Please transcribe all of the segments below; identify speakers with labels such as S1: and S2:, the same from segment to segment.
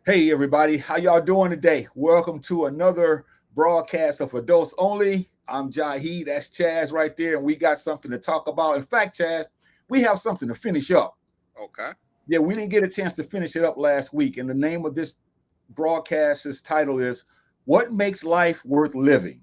S1: Hey everybody, how y'all doing today? Welcome to another broadcast of Adults Only. I'm Jahi, that's Chazz right there, and we got something to talk about. In fact, Chazz, we have something to finish up.
S2: Okay.
S1: Yeah, we didn't get a chance to finish it up last week, and the name of this broadcast's title is What Makes Life Worth Living?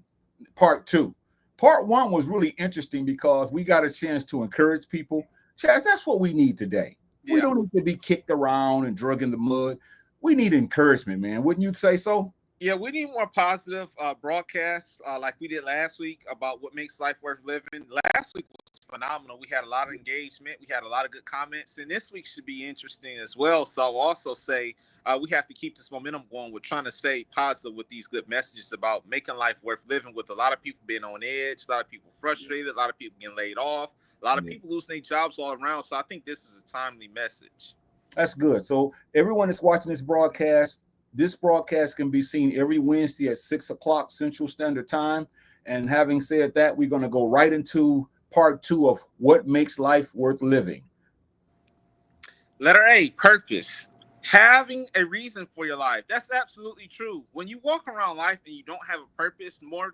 S1: Part 2. Part 1 was really interesting because we got a chance to encourage people. Chaz, that's what we need today. We
S2: Yeah.
S1: don't need to be kicked around and drug in the mud. We need encouragement, man. Wouldn't you say so?
S2: Yeah, we need more positive broadcasts like we did last week about what makes life worth living. Last week was phenomenal. We had a lot of engagement. We had a lot of good comments. And this week should be interesting as well. So I'll also say we have to keep this momentum going. We're trying to stay positive with these good messages about making life worth living, with a lot of people being on edge, a lot of people frustrated, a lot of people getting laid off, a lot of
S1: Yeah.
S2: people losing their jobs all around. So I think this is a timely message.
S1: That's good. So everyone that's watching this broadcast can be seen every Wednesday at 6 o'clock Central Standard Time. And having said that, we're going to go right into part 2 of what makes life worth living.
S2: Letter A, purpose. Having a reason for your life. That's absolutely true. When you walk around life and you don't have a purpose, more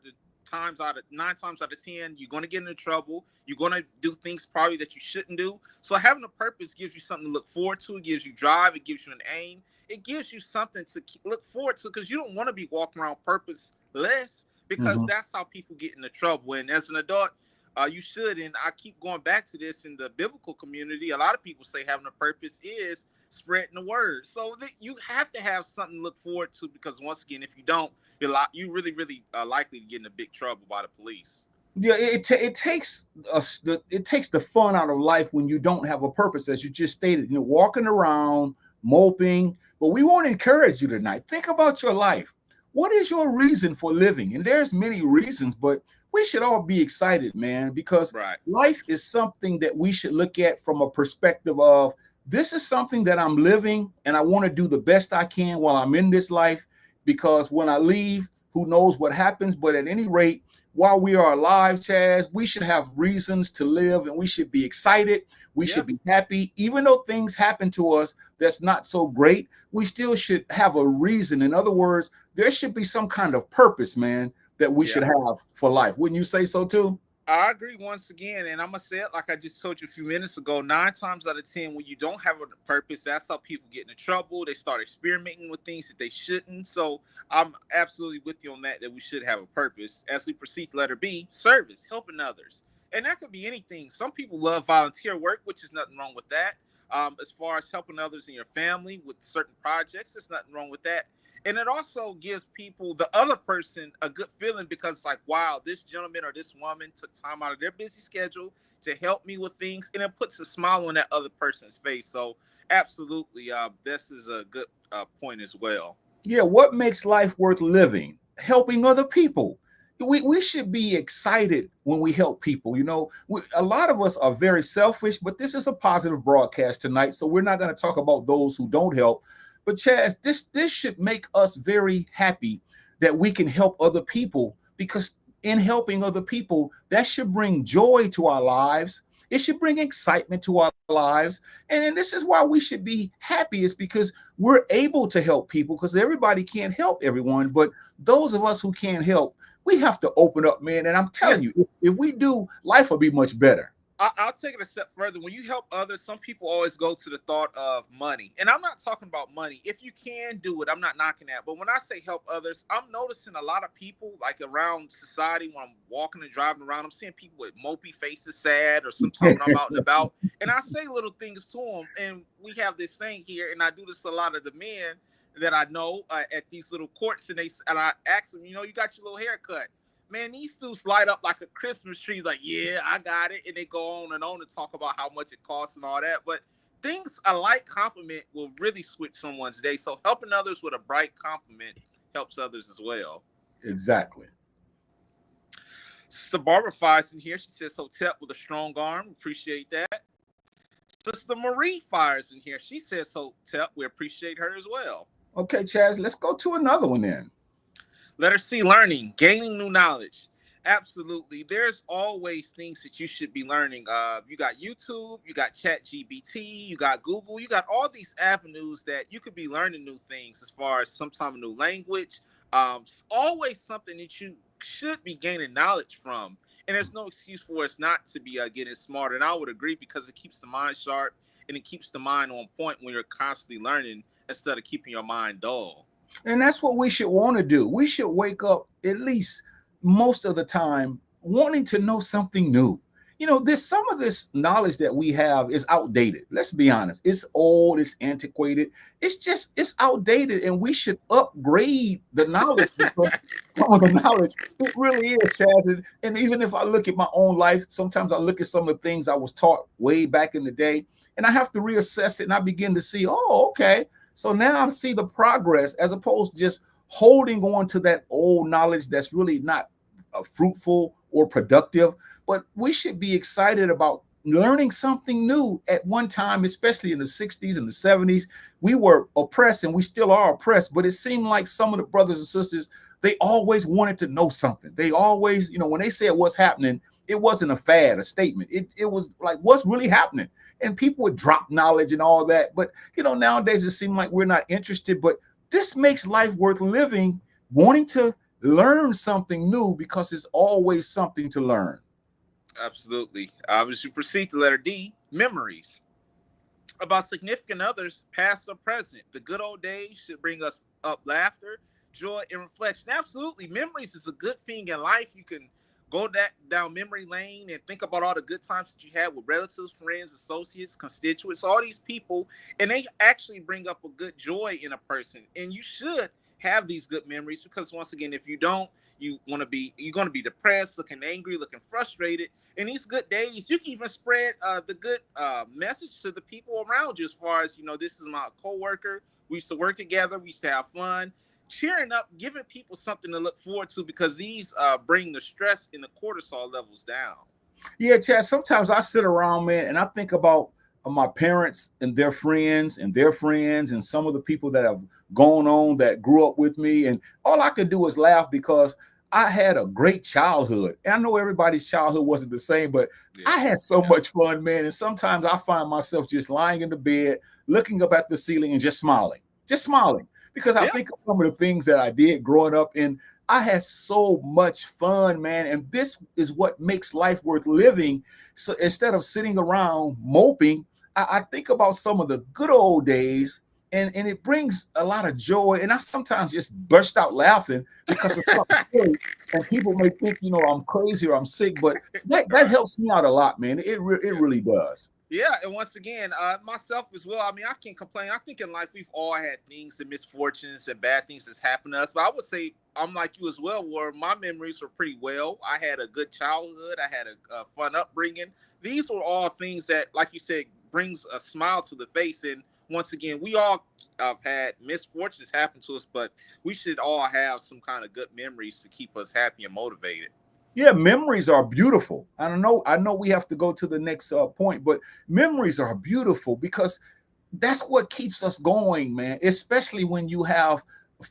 S2: times out of 9 times out of 10, you're going to get into trouble. You're going to do things probably that you shouldn't do. So having a purpose gives you something to look forward to. It gives you drive. It gives you an aim. It gives you something to look forward to, because you don't want to be walking around purposeless, because
S1: Mhm.
S2: that's how people get into trouble. And as an adult, you should. And I keep going back to this in the biblical community. A lot of people say having a purpose is spreading the word. So that you have to have something to look forward to, because once again, if you don't, you really likely to get in a big trouble by the police.
S1: Yeah, it takes us it takes the fun out of life when you don't have a purpose, as you just stated. Walking around moping. But we want to encourage you tonight. Think about your life. What is your reason for living? And there's many reasons, but we should all be excited, man, because
S2: Right.
S1: life is something that we should look at from a perspective of this is something that I'm living, and I want to do the best I can while I'm in this life, because when I leave, who knows what happens. But at any rate, while we are alive, Chaz, we should have reasons to live, and we should be excited. We
S2: Yeah.
S1: should be happy. Even though things happen to us that's not so great, we still should have a reason. In other words, there should be some kind of purpose, man, that we
S2: Yeah.
S1: should have for life. Wouldn't you say so too?
S2: I agree once again, and I'm gonna say it like I just told you a few minutes ago. 9 times out of 10, when you don't have a purpose, that's how people get into trouble. They start experimenting with things that they shouldn't. So I'm absolutely with you on that. That we should have a purpose. As we proceed to letter B, service, helping others, and that could be anything. Some people love volunteer work, which is nothing wrong with that. As far as helping others in your family with certain projects, there's nothing wrong with that. And it also gives people, the other person, a good feeling, because it's like, wow, this gentleman or this woman took time out of their busy schedule to help me with things, and it puts a smile on that other person's face. So absolutely, this is a good point as well.
S1: Yeah, what makes life worth living? Helping other people. We should be excited when we help people. A lot of us are very selfish, but this is a positive broadcast tonight, so we're not going to talk about those who don't help. But Chaz, this should make us very happy that we can help other people, because in helping other people, that should bring joy to our lives. It should bring excitement to our lives. And this is why we should be happy, is because we're able to help people, because everybody can't help everyone. But those of us who can't help, we have to open up, man. And I'm
S2: Yeah,
S1: telling you, if we do, life will be much better.
S2: I'll take it a step further. When you help others, some people always go to the thought of money. And I'm not talking about money. If you can do it, I'm not knocking that. But when I say help others, I'm noticing a lot of people, like around society, when I'm walking and driving around, I'm seeing people with mopey faces, sad, or sometimes when I'm out and about. And I say little things to them. And we have this thing here, and I do this a lot of the men that I know at these little courts, and I ask them, you got your little haircut. Man, these dudes light up like a Christmas tree, like, yeah, I got it. And they go on and talk about how much it costs and all that. But things, a light compliment will really switch someone's day. So helping others with a bright compliment helps others as well.
S1: Exactly.
S2: Sister Barbara fires in here. She says, Hotep with a strong arm. Appreciate that. Sister Marie fires in here. She says, Hotep. We appreciate her as well.
S1: Okay, Chaz, let's go to another one then.
S2: Letter C, learning, gaining new knowledge. Absolutely. There's always things that you should be learning. You got YouTube, you got Chat GBT, you got Google, you got all these avenues that you could be learning new things as far as some type of new language. It's always something that you should be gaining knowledge from. And there's no excuse for us not to be getting smarter. And I would agree because it keeps the mind sharp and it keeps the mind on point when you're constantly learning instead of keeping your mind dull.
S1: And that's what we should want to do. We should wake up at least most of the time wanting to know something new. You know, this some of this knowledge that we have is outdated. Let's be honest. It's old, it's antiquated. It's outdated, and we should upgrade the knowledge because some of the knowledge it really is, Chaz. And even if I look at my own life, sometimes I look at some of the things I was taught way back in the day, and I have to reassess it, and I begin to see, oh, okay. So now I see the progress as opposed to just holding on to that old knowledge that's really not fruitful or productive. But we should be excited about learning something new at one time, especially in the 60s and the 70s. We were oppressed and we still are oppressed, but it seemed like some of the brothers and sisters, they always wanted to know something. They always, you know, when they said what's happening, it wasn't a fad, a statement. It was like, what's really happening? And people would drop knowledge and all that. But, you know, nowadays it seems like we're not interested. But this makes life worth living, wanting to learn something new because there's always something to learn.
S2: Absolutely. As you proceed to letter D, memories about significant others, past or present. The good old days should bring us up laughter, joy, and reflection. Absolutely. Memories is a good thing in life. You can go down memory lane and think about all the good times that you had with relatives, friends, associates, constituents, all these people, and they actually bring up a good joy in a person. And you should have these good memories because once again, if you don't, you're going to be depressed, looking angry, looking frustrated. In these good days, you can even spread the good message to the people around you. As far as this is my coworker. We used to work together. We used to have fun, cheering up, giving people something to look forward to because these bring the stress and the cortisol levels down.
S1: Yeah, Chad. Sometimes I sit around, man, and I think about my parents and their friends and their friends and some of the people that have gone on that grew up with me. And all I could do is laugh because I had a great childhood. And I know everybody's childhood wasn't the same, but I had so much fun, man. And sometimes I find myself just lying in the bed, looking up at the ceiling and just smiling because I think of some of the things that I did growing up and I had so much fun, man. And this is what makes life worth living. So instead of sitting around moping, I think about some of the good old days and it brings a lot of joy. And I sometimes just burst out laughing because of something silly. And people may think, I'm crazy or I'm sick, but that helps me out a lot, man. It really does.
S2: Yeah, and once again, myself as well. I mean, I can't complain. I think in life we've all had things and misfortunes and bad things that's happened to us. But I would say I'm like you as well, where my memories were pretty well. I had a good childhood. I had a fun upbringing. These were all things that, like you said, brings a smile to the face. And once again, we all have had misfortunes happen to us, but we should all have some kind of good memories to keep us happy and motivated.
S1: Yeah, memories are beautiful. I know we have to go to the next point, but memories are beautiful because that's what keeps us going, man. Especially when you have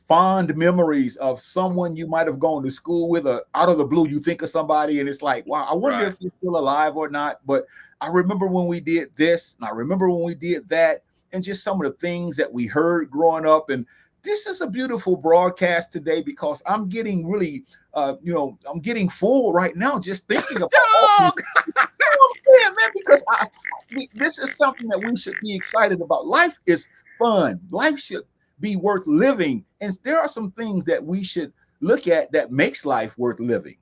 S1: fond memories of someone you might have gone to school with, or out of the blue, you think of somebody and it's like, wow, I wonder if they're still alive or not. But I remember when we did this, and I remember when we did that, and just some of the things that we heard growing up. And this is a beautiful broadcast today because I'm getting really, I'm getting full right now just thinking about all this. You know what I'm saying, man? Because this is something that we should be excited about. Life is fun. Life should be worth living. And there are some things that we should look at that makes life worth living.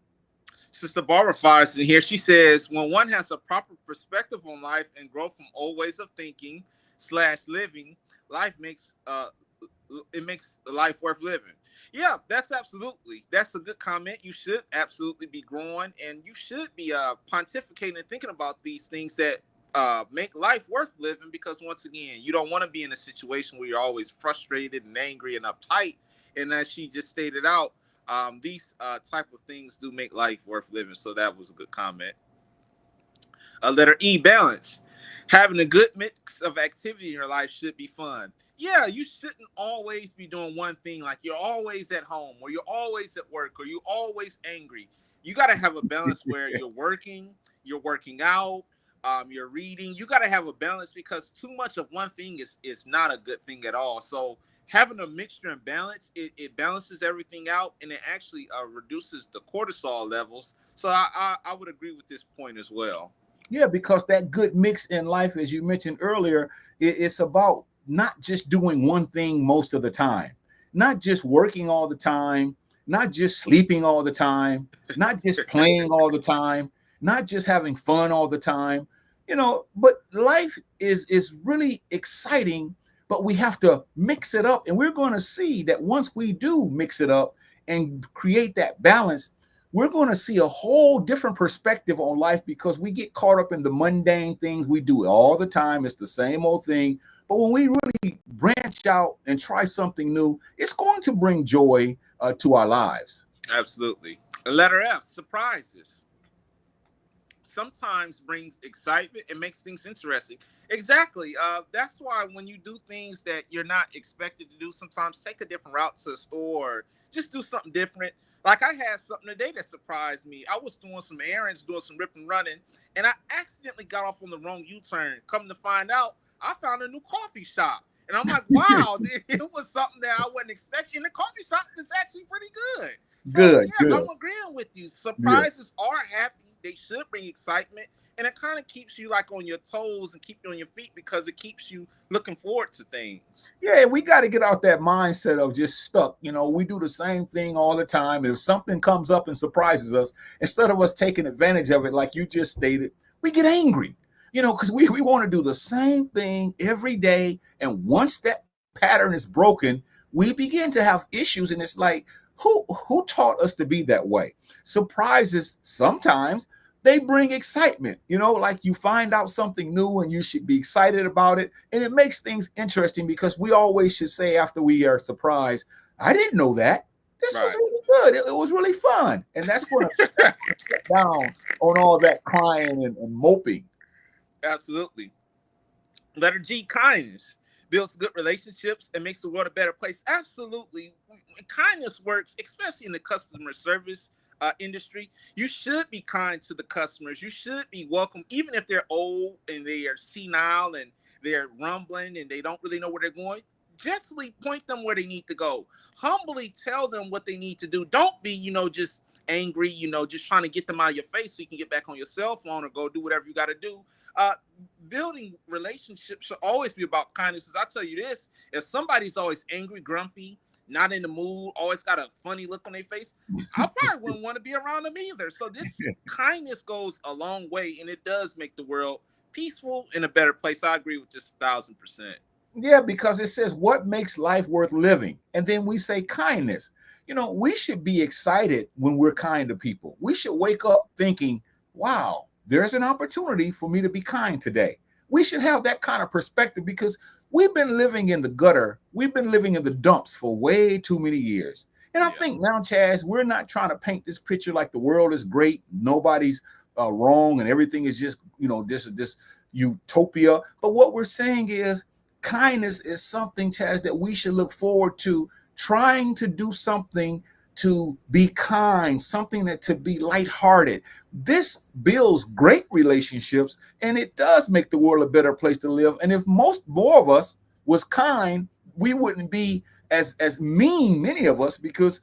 S2: Sister Barbara fires in here. She says, when one has a proper perspective on life and grow from old ways of thinking / living, life makes life worth living. Yeah, that's a good comment. You should absolutely be growing, and you should be pontificating and thinking about these things that make life worth living, because once again, you don't want to be in a situation where you're always frustrated and angry and uptight. And as she just stated out, these type of things do make life worth living. So that was a good comment. Letter E, balance. Having a good mix of activity in your life should be fun. Yeah, you shouldn't always be doing one thing. Like you're always at home, or you're always at work, or you're always angry. You got to have a balance where you're working out, you're reading. You got to have a balance because too much of one thing is not a good thing at all. So having a mixture and balance, it balances everything out, and it actually reduces the cortisol levels. So I would agree with this point as well.
S1: Yeah, because that good mix in life, as you mentioned earlier, it's about not just doing one thing most of the time, not just working all the time, not just sleeping all the time, not just playing all the time, not just having fun all the time, but life is really exciting, but we have to mix it up. And we're going to see that once we do mix it up and create that balance, we're going to see a whole different perspective on life, because we get caught up in the mundane things. We do it all the time. It's the same old thing. But when we really branch out and try something new, it's going to bring joy to our lives.
S2: Absolutely. Letter F, surprises. Sometimes brings excitement and makes things interesting. Exactly. That's why when you do things that you're not expected to do, sometimes take a different route to the store, or just do something different. Like I had something today that surprised me. I was doing some errands, doing some rip and running, and I accidentally got off on the wrong U-turn. Come to find out, I found a new coffee shop. And I'm like, wow, it was something that I wasn't expecting. And the coffee shop is actually pretty good. So,
S1: Good,
S2: yeah,
S1: good.
S2: I'm agreeing with you. Surprises are happy. They should bring excitement. And it kind of keeps you like on your toes and keep you on your feet, because it keeps you looking forward to things.
S1: Yeah, we got to get out that mindset of just stuck. We do the same thing all the time. And if something comes up and surprises us, instead of us taking advantage of it, like you just stated, we get angry, because we want to do the same thing every day. And once that pattern is broken, we begin to have issues. And it's like, who taught us to be that way? Surprises sometimes they bring excitement, like you find out something new and you should be excited about it. And it makes things interesting, because we always should say after we are surprised, I didn't know that. This was really good. It was really fun. And that's going to cut down on all that crying and moping.
S2: Absolutely. Letter G, kindness. Builds good relationships and makes the world a better place. Absolutely. Kindness works, especially in the customer service industry. You should be kind to the customers. You should be welcome, even if they're old and they are senile and they're rumbling and they don't really know where they're going. Gently point them where they need to go. Humbly tell them what they need to do. Don't be, just angry, just trying to get them out of your face so you can get back on your cell phone or go do whatever you got to do. Building relationships should always be about kindness. As I tell you this, if somebody's always angry, grumpy, not in the mood, always got a funny look on their face, I probably wouldn't want to be around them either. So this kindness goes a long way, and it does make the world peaceful and a better place. I agree with this 1,000%.
S1: Yeah, because it says what makes life worth living. And then we say kindness. We should be excited when we're kind to people. We should wake up thinking, wow, there's an opportunity for me to be kind today. We should have that kind of perspective, because we've been living in the gutter. We've been living in the dumps for way too many years. And I think now, Chazz, we're not trying to paint this picture like the world is great, nobody's wrong, and everything is just, this utopia. But what we're saying is kindness is something, Chazz, that we should look forward to, trying to do something to be kind, something that to be lighthearted. This builds great relationships, and it does make the world a better place to live. And if more of us was kind, we wouldn't be as mean, many of us, because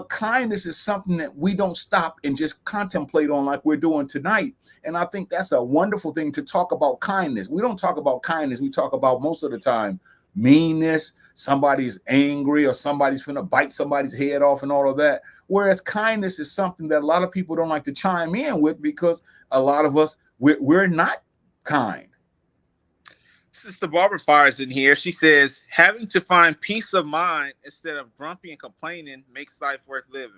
S1: kindness is something that we don't stop and just contemplate on like we're doing tonight. And I think that's a wonderful thing to talk about kindness. We don't talk about kindness. We talk about, most of the time, meanness, somebody's angry, or somebody's finna bite somebody's head off and all of that. Whereas kindness is something that a lot of people don't like to chime in with, because a lot of us, we're not kind.
S2: Sister Barbara fires in here. She says, having to find peace of mind instead of grumpy and complaining makes life worth living.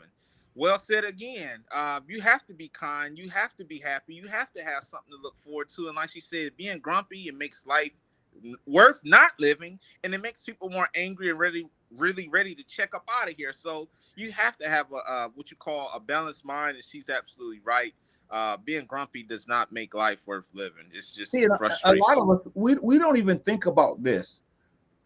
S2: Well said again. You have to be kind. You have to be happy. You have to have something to look forward to. And like she said, being grumpy, it makes life worth not living, and it makes people more angry and really ready to check up out of here. So you have to have a what you call a balanced mind, and she's absolutely right. Being grumpy does not make life worth living. It's just frustration.
S1: A lot of us, we don't even think about this.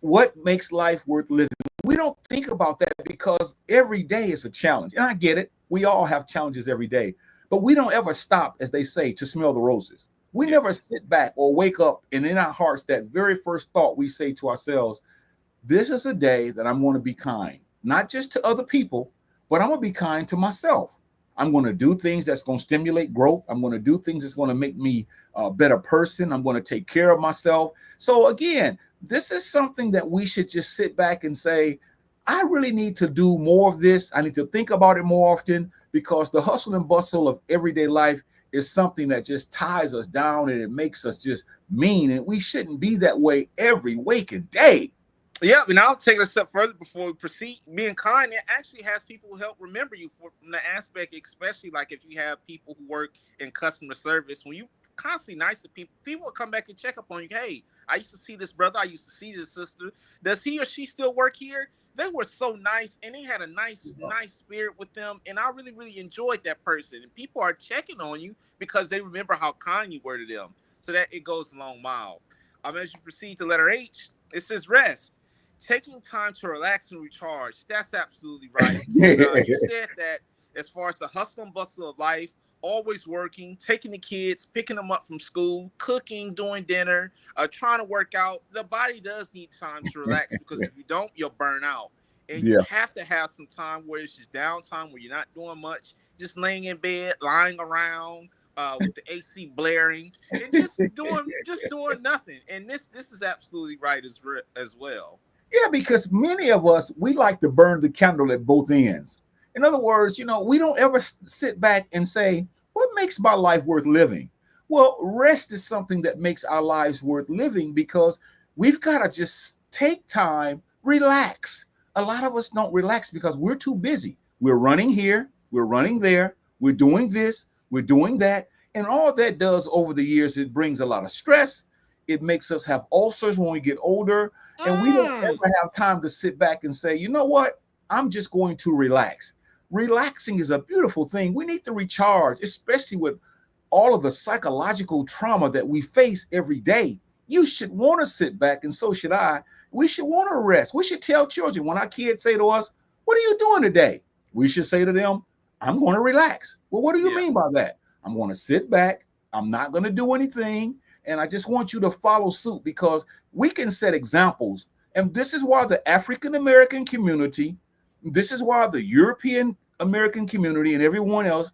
S1: What makes life worth living? We don't think about that, because every day is a challenge. And I get it. We all have challenges every day, but we don't ever stop, as they say, to smell the roses. We
S2: Yeah.
S1: never sit back or wake up and in our hearts, that very first thought we say to ourselves, this is a day that I'm going to be kind, not just to other people, but I'm going to be kind to myself. I'm going to do things that's going to stimulate growth. I'm going to do things that's going to make me a better person. I'm going to take care of myself. So again, this is something that we should just sit back and say, I really need to do more of this. I need to think about it more often, because the hustle and bustle of everyday life is something that just ties us down and it makes us just mean. And we shouldn't be that way every waking day.
S2: Yeah, and I'll take it a step further before we proceed. Being kind, it actually has people who help remember you from the aspect, especially like if you have people who work in customer service. When you constantly nice to people, people will come back and check up on you. Hey, I used to see this brother. I used to see this sister. Does he or she still work here? They were so nice, and they had a nice spirit with them, and I really, really enjoyed that person. And people are checking on you because they remember how kind you were to them. So that it goes a long mile. As you proceed to letter H, it says rest. Taking time to relax and recharge. That's absolutely right. And you said that as far as the hustle and bustle of life, always working, taking the kids, picking them up from school, cooking, doing dinner, trying to work out. The body does need time to relax, because if you don't, you'll burn out. And you
S1: Yeah.
S2: have to have some time where it's just downtime, where you're not doing much, just laying in bed, lying around, with the AC blaring, and just doing nothing. And this is absolutely right as well.
S1: Yeah, because many of us, we like to burn the candle at both ends. In other words, we don't ever sit back and say, what makes my life worth living? Well, rest is something that makes our lives worth living, because we've got to just take time, relax. A lot of us don't relax because we're too busy. We're running here, we're running there, we're doing this, we're doing that. And all that does over the years, it brings a lot of stress. It makes us have ulcers when we get older. And we don't ever have time to sit back and say, you know what? I'm just going to relax. Relaxing is a beautiful thing. We need to recharge, especially with all of the psychological trauma that we face every day. You should want to sit back, and so should I. We should want to rest. We should tell children, when our kids say to us, what are you doing today? We should say to them, I'm going to relax. Well, what do you mean by that? I'm going to sit back. I'm not going to do anything. And I just want you to follow suit, because we can set examples. And this is why the African American community, this is why the European American community and everyone else,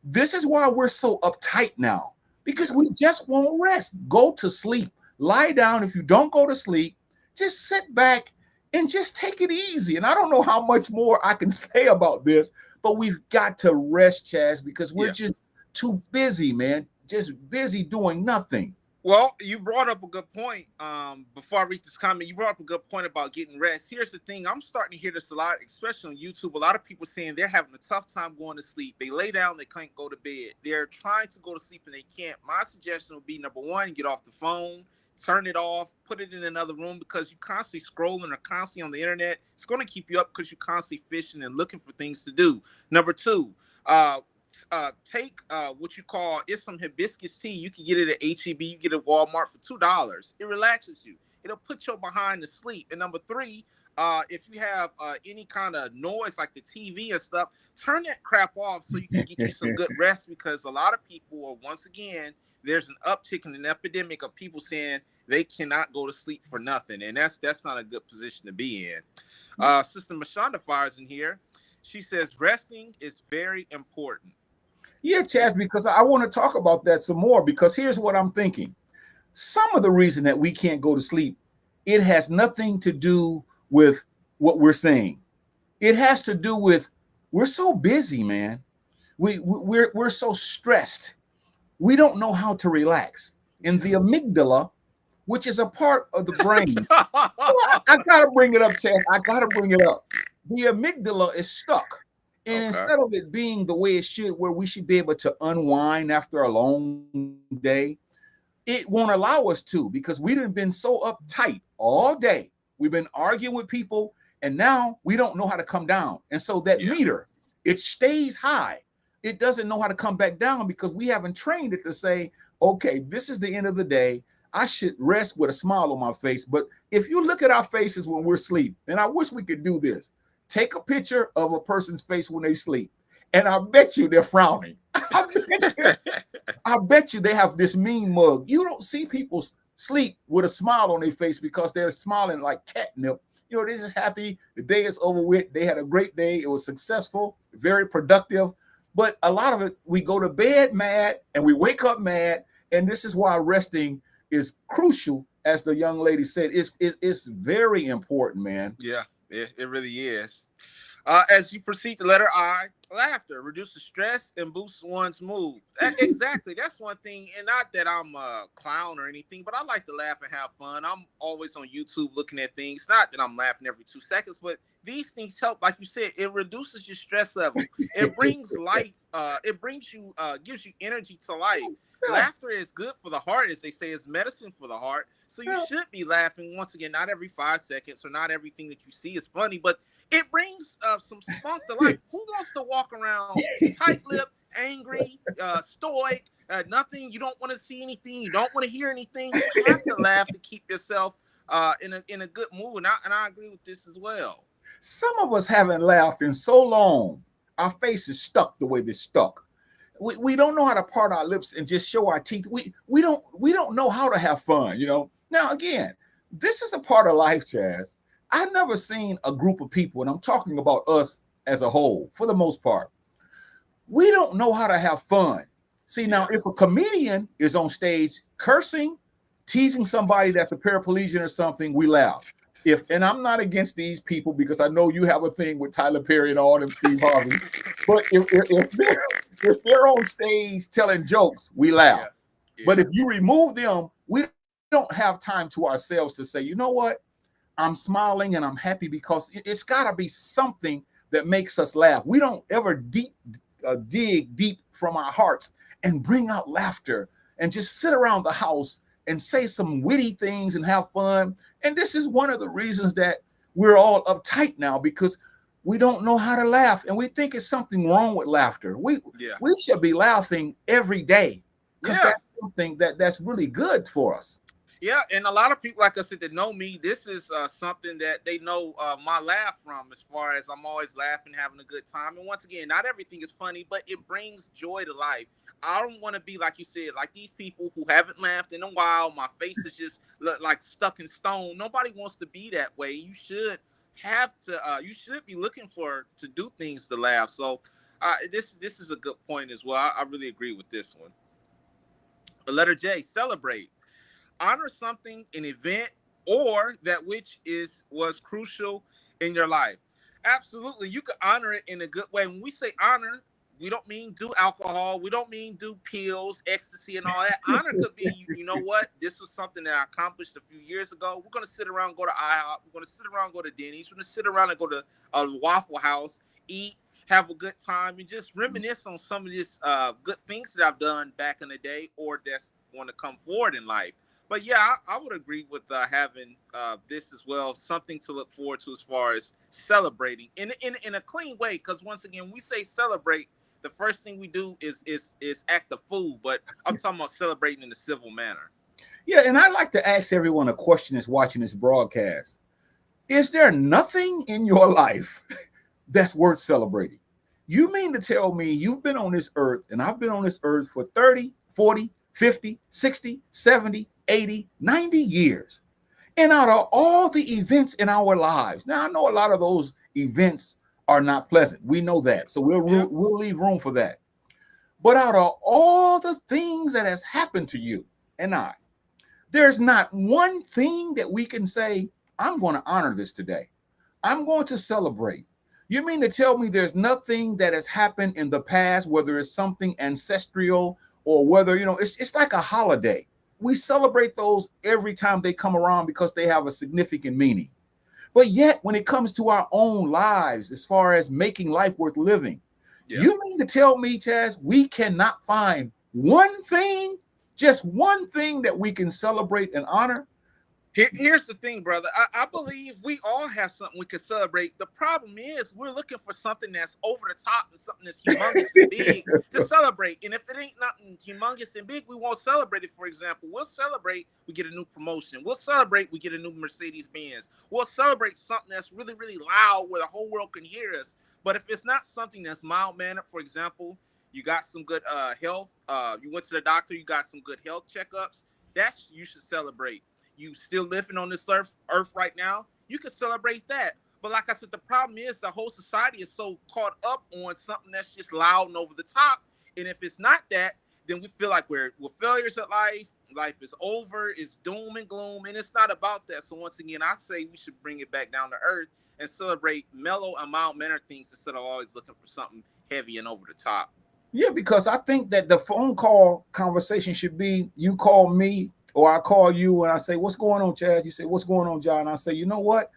S1: this is why we're so uptight now, because we just won't rest. Go to sleep, lie down. If you don't go to sleep, just sit back and just take it easy. And I don't know how much more I can say about this, but we've got to rest, Chazz, because we're just too busy, man. Just busy doing nothing.
S2: Well, you brought up a good point. Before I read this comment, you brought up a good point about getting rest. Here's the thing. I'm starting to hear this a lot, especially on YouTube. A lot of people saying they're having a tough time going to sleep. They lay down, they can't go to bed. They're trying to go to sleep and they can't. My suggestion would be, number one, get off the phone, turn it off, put it in another room, because you constantly scrolling or constantly on the internet. It's going to keep you up because you're constantly fishing and looking for things to do. Number two, take what you call, it's some hibiscus tea. You can get it at HEB, you get it at Walmart for $2. It relaxes you. It'll put your behind to sleep. And number three, if you have any kind of noise like the TV and stuff, turn that crap off so you can get you some good rest, because a lot of people are, once again, there's an uptick in an epidemic of people saying they cannot go to sleep for nothing. And that's not a good position to be in. Sister Mashonda fires in here. She says resting is very important.
S1: Yeah, Chaz, because I want to talk about that some more, because here's what I'm thinking. Some of the reason that we can't go to sleep, it has nothing to do with what we're saying. It has to do with, we're so busy, man. We're so stressed. We don't know how to relax. And the amygdala, which is a part of the brain, I gotta bring it up, Chaz. I gotta bring it up. The amygdala is stuck. And instead of it being the way it should, where we should be able to unwind after a long day, it won't allow us to, because we've been so uptight all day. We've been arguing with people, and now we don't know how to come down. And so that meter, it stays high. It doesn't know how to come back down, because we haven't trained it to say, okay, this is the end of the day. I should rest with a smile on my face. But if you look at our faces when we're asleep, and I wish we could do this, take a picture of a person's face when they sleep and I bet you they're frowning. I bet you they have this mean mug. You don't see people sleep with a smile on their face because they're smiling like catnip. You know, they're just happy. The day is over with. They had a great day. It was successful, very productive. But a lot of it, we go to bed mad and we wake up mad. And this is why resting is crucial, as the young lady said. It's very important, man.
S2: Yeah, it really is. As you proceed to letter I, laughter reduces stress and boosts one's mood. Exactly. That's one thing. And not that I'm a clown or anything, but I like to laugh and have fun. I'm always on YouTube looking at things. Not that I'm laughing every 2 seconds, but these things help. Like you said, it reduces your stress level. It brings life. It brings you, gives you energy to life. Laughter is good for the heart, as they say, is medicine for the heart. So you should be laughing. Once again, not every 5 seconds, or not everything that you see is funny, but it brings some spunk to life. Who wants to walk around tight-lipped, angry, stoic, nothing? You don't want to see anything. You don't want to hear anything. You have to laugh to keep yourself in a good mood. And I agree with this as well.
S1: Some of us haven't laughed in so long. Our face is stuck the way they're stuck. We don't know how to part our lips and just show our teeth. We don't know how to have fun, you know. Now again, this is a part of life, Chazz. I've never seen a group of people, and I'm talking about us as a whole, for the most part. We don't know how to have fun. See, now if a comedian is on stage cursing, teasing somebody that's a paraplegic or something, we laugh. And I'm not against these people, because I know you have a thing with Tyler Perry and all them, Steve Harvey. But if they're on stage telling jokes, we laugh. Yeah. But if you remove them, we don't have time to ourselves to say, you know what? I'm smiling and I'm happy, because it's got to be something that makes us laugh. We don't ever dig deep from our hearts and bring out laughter and just sit around the house and say some witty things and have fun. And this is one of the reasons that we're all uptight now, because we don't know how to laugh, and we think it's something wrong with laughter. We should be laughing every day, because that's something that's really good for us.
S2: Yeah, and a lot of people, like I said, that know me, this is something that they know my laugh from, as far as I'm always laughing, having a good time. And once again, not everything is funny, but it brings joy to life. I don't want to be, like you said, like these people who haven't laughed in a while. My face is just like stuck in stone. Nobody wants to be that way. You should have to, you should be looking to do things to laugh. So this is a good point as well. I really agree with this one. The letter J, celebrate. Honor something, an event, or that which was crucial in your life. Absolutely, you can honor it in a good way. When we say honor, we don't mean do alcohol. We don't mean do pills, ecstasy, and all that. Honor could be, you know what? This was something that I accomplished a few years ago. We're going to sit around, go to IHOP. We're going to sit around, go to Denny's. We're going to sit around and go to a Waffle House, eat, have a good time, and just reminisce on some of these good things that I've done back in the day, or that's going to come forward in life. But yeah, I would agree with having this as well, something to look forward to as far as celebrating in a clean way. Because once again, we say celebrate, the first thing we do is act the fool. But I'm talking about celebrating in a civil manner.
S1: Yeah, and I'd like to ask everyone a question that's watching this broadcast. Is there nothing in your life that's worth celebrating? You mean to tell me you've been on this earth, and I've been on this earth for 30, 40, 50, 60, 70, 80, 90 years. And out of all the events in our lives, now I know a lot of those events are not pleasant. We know that. So we'll leave room for that. But out of all the things that has happened to you and I, there's not one thing that we can say, I'm going to honor this today. I'm going to celebrate. You mean to tell me there's nothing that has happened in the past, whether it's something ancestral or whether, it's like a holiday. We celebrate those every time they come around because they have a significant meaning. But yet, when it comes to our own lives, as far as making life worth living, you mean to tell me, Chazz, we cannot find one thing, just one thing that we can celebrate and honor?
S2: Here's the thing, brother. I believe we all have something we can celebrate. The problem is we're looking for something that's over the top and something that's humongous and big to celebrate. And if it ain't nothing humongous and big, we won't celebrate it. For example, we'll celebrate we get a new promotion. We'll celebrate we get a new Mercedes Benz. We'll celebrate something that's really, really loud where the whole world can hear us. But if it's not something that's mild mannered, for example, you got some good health, you went to the doctor, you got some good health checkups, that's you should celebrate. You still living on this earth right now, you can celebrate that. But like I said, the problem is the whole society is so caught up on something that's just loud and over the top. And if it's not that, then we feel like we're failures at life. Life is over. It's doom and gloom, and it's not about that. So once again, I say we should bring it back down to earth and celebrate mellow and mild mannered things instead of always looking for something heavy and over the top.
S1: Yeah, because I think that the phone call conversation should be you call me or I call you and I say, what's going on, Chaz? You say, what's going on, John? I say, you know what?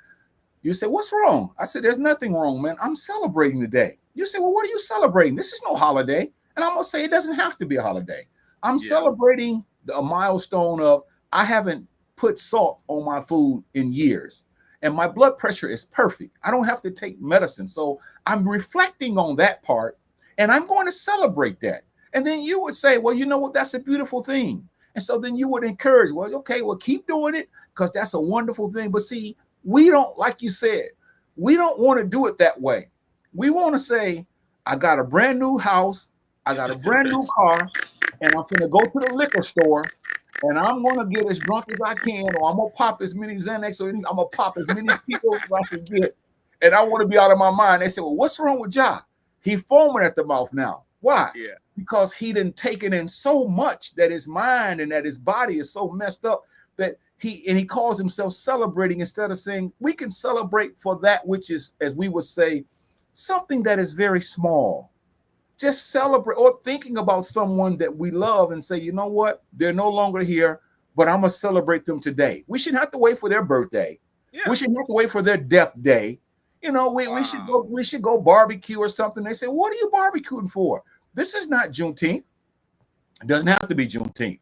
S1: You say, what's wrong? I said, there's nothing wrong, man. I'm celebrating today. You say, well, what are you celebrating? This is no holiday. And I'm going to say it doesn't have to be a holiday. I'm celebrating a milestone of I haven't put salt on my food in years. And my blood pressure is perfect. I don't have to take medicine. So I'm reflecting on that part and I'm going to celebrate that. And then you would say, well, you know what? That's a beautiful thing. And so then you would encourage, well, okay, well, keep doing it because that's a wonderful thing. But see, we don't, like you said, we don't want to do it that way. We want to say, I got a brand new house, I got a brand new car, and I'm going to go to the liquor store, and I'm going to get as drunk as I can, or I'm going to pop as many Xanax, or I'm going to pop as many people as I can get, and I want to be out of my mind. They say, well, what's wrong with Ja? He foaming at the mouth now. Why?
S2: Yeah.
S1: Because he didn't take it in so much that his mind and that his body is so messed up that he calls himself celebrating instead of saying we can celebrate for that which is, as we would say, something that is very small. Just celebrate, or thinking about someone that we love and say, you know what, they're no longer here, but I'm gonna celebrate them today. We shouldn't have to wait for their birthday. Yeah. We shouldn't have to wait for their death day. You know, we should go barbecue or something. They say, what are you barbecuing for? This is not Juneteenth. It doesn't have to be Juneteenth.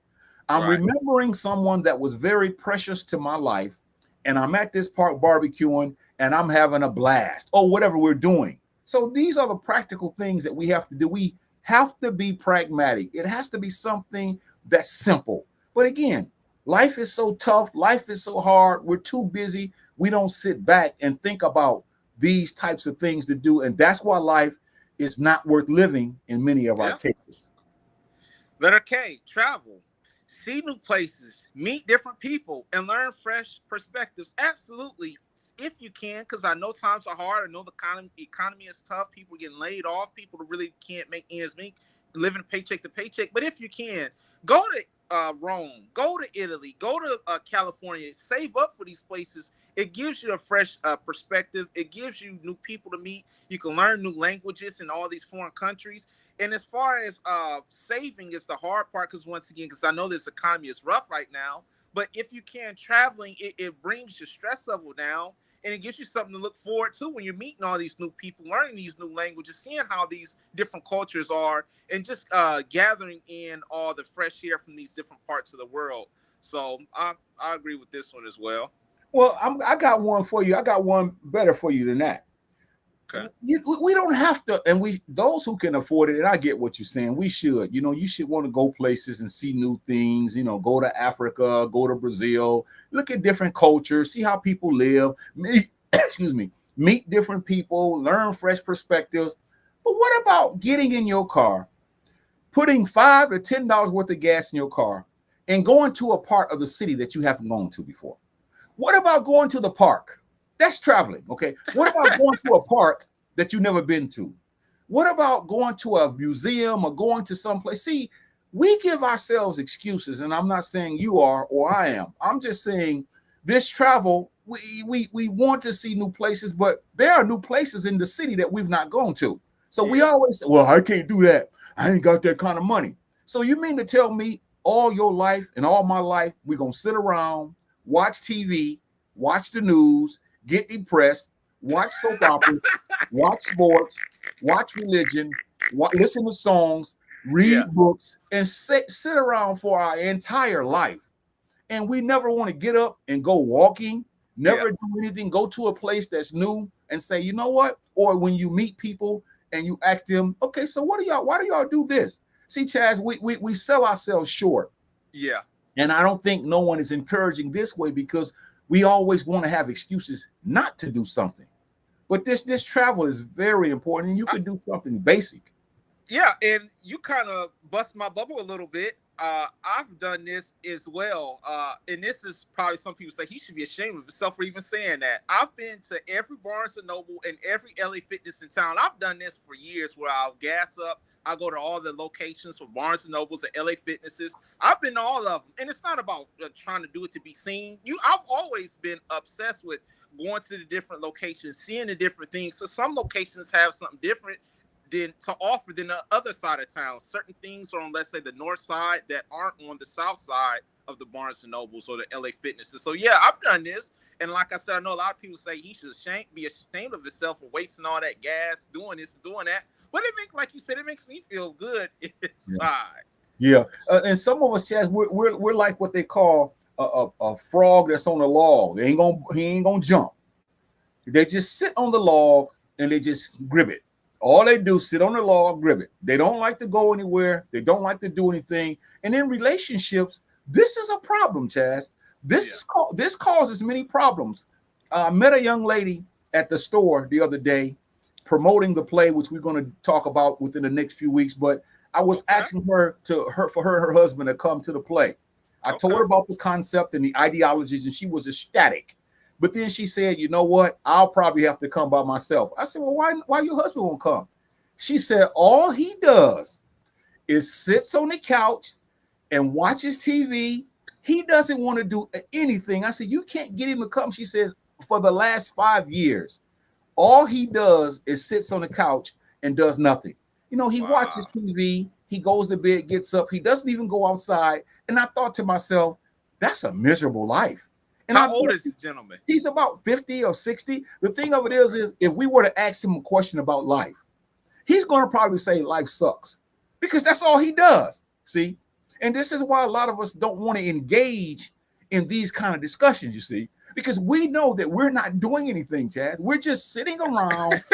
S1: I'm remembering someone that was very precious to my life, and I'm at this park barbecuing, and I'm having a blast, or whatever we're doing. So these are the practical things that we have to do. We have to be pragmatic. It has to be something that's simple. But again, life is so tough. Life is so hard. We're too busy. We don't sit back and think about these types of things to do. And that's why life is not worth living in many of our cases.
S2: Letter K, travel. See new places, meet different people, and learn fresh perspectives. Absolutely, if you can, because I know times are hard. I know the economy is tough. People getting laid off. People really can't make ends meet, living paycheck to paycheck. But if you can, go to Rome, go to Italy, go to California. Save up for these places. It gives you a fresh perspective. It gives you new people to meet. You can learn new languages in all these foreign countries. And as far as saving is the hard part, because once again, because I know this economy is rough right now, but if you can, traveling, it brings your stress level down, and it gives you something to look forward to when you're meeting all these new people, learning these new languages, seeing how these different cultures are, and just gathering in all the fresh air from these different parts of the world. So I agree with this one as well.
S1: Well, I got one for you. I got one better for you than that. Okay. We don't have to, and those who can afford it, and I get what you're saying, we should. You know, you should want to go places and see new things. You know, go to Africa, go to Brazil, look at different cultures, see how people live. Meet different people, learn fresh perspectives. But what about getting in your car, putting $5 to $10 worth of gas in your car, and going to a part of the city that you haven't gone to before? What about going to the park? That's traveling, okay? What about going to a park that you've never been to? What about going to a museum or going to some place? See, we give ourselves excuses, and I'm not saying you are or I am. I'm just saying this travel, we want to see new places, but there are new places in the city that we've not gone to. So we always say, well, I can't do that. I ain't got that kind of money. So you mean to tell me all your life and all my life, we're going to sit around, watch TV, watch the news, get depressed, watch soap operas, watch sports, watch religion, listen to songs, read books, and sit around for our entire life. And we never want to get up and go walking, never do anything, go to a place that's new and say, you know what? Or when you meet people and you ask them, okay, so why do y'all do this? See, Chazz, we sell ourselves short.
S2: Yeah.
S1: And I don't think no one is encouraging this way because we always want to have excuses not to do something. But this travel is very important, and you could do something basic.
S2: Yeah, and you kind of bust my bubble a little bit. I've done this as well, and this is probably some people say he should be ashamed of himself for even saying that. I've been to every Barnes and Noble and every LA Fitness in town. I've done this for years, where I'll gas up. I go to all the locations for Barnes and Nobles and LA Fitnesses. I've been to all of them, and it's not about trying to do it to be seen. I've always been obsessed with going to the different locations, seeing the different things. So some locations have something different to offer than the other side of town. Certain things are on, let's say, the north side that aren't on the south side of the Barnes and Nobles or the LA Fitnesses. So yeah, I've done this, and like I said, I know a lot of people say he should be ashamed of himself for wasting all that gas doing this and doing that. But it makes, like you said, it makes me feel good inside.
S1: Yeah, and some of us, Chaz, we're like what they call a frog that's on a log. He ain't gonna jump. They just sit on the log and they just grip it. All they do is sit on the log, grip it. They don't like to go anywhere. They don't like to do anything. And in relationships, this is a problem, Chaz. This causes many problems. I met a young lady at the store the other day promoting the play, which we're going to talk about within the next few weeks. But I was asking her for her and her husband to come to the play. I told her about the concept and the ideologies, and she was ecstatic. But then she said, you know what? I'll probably have to come by myself. I said, well, why your husband won't come? She said, all he does is sits on the couch and watches TV. He doesn't want to do anything. I said, you can't get him to come. She says, for the last 5 years, all he does is sits on the couch and does nothing. You know, he watches TV. He goes to bed, gets up. He doesn't even go outside. And I thought to myself, that's a miserable life. And
S2: how old is this gentleman?
S1: He's about 50 or 60. The thing of it is if we were to ask him a question about life, he's going to probably say life sucks, because that's all he does. See? And this is why a lot of us don't want to engage in these kind of discussions, you see, because we know that we're not doing anything, Chaz. We're just sitting around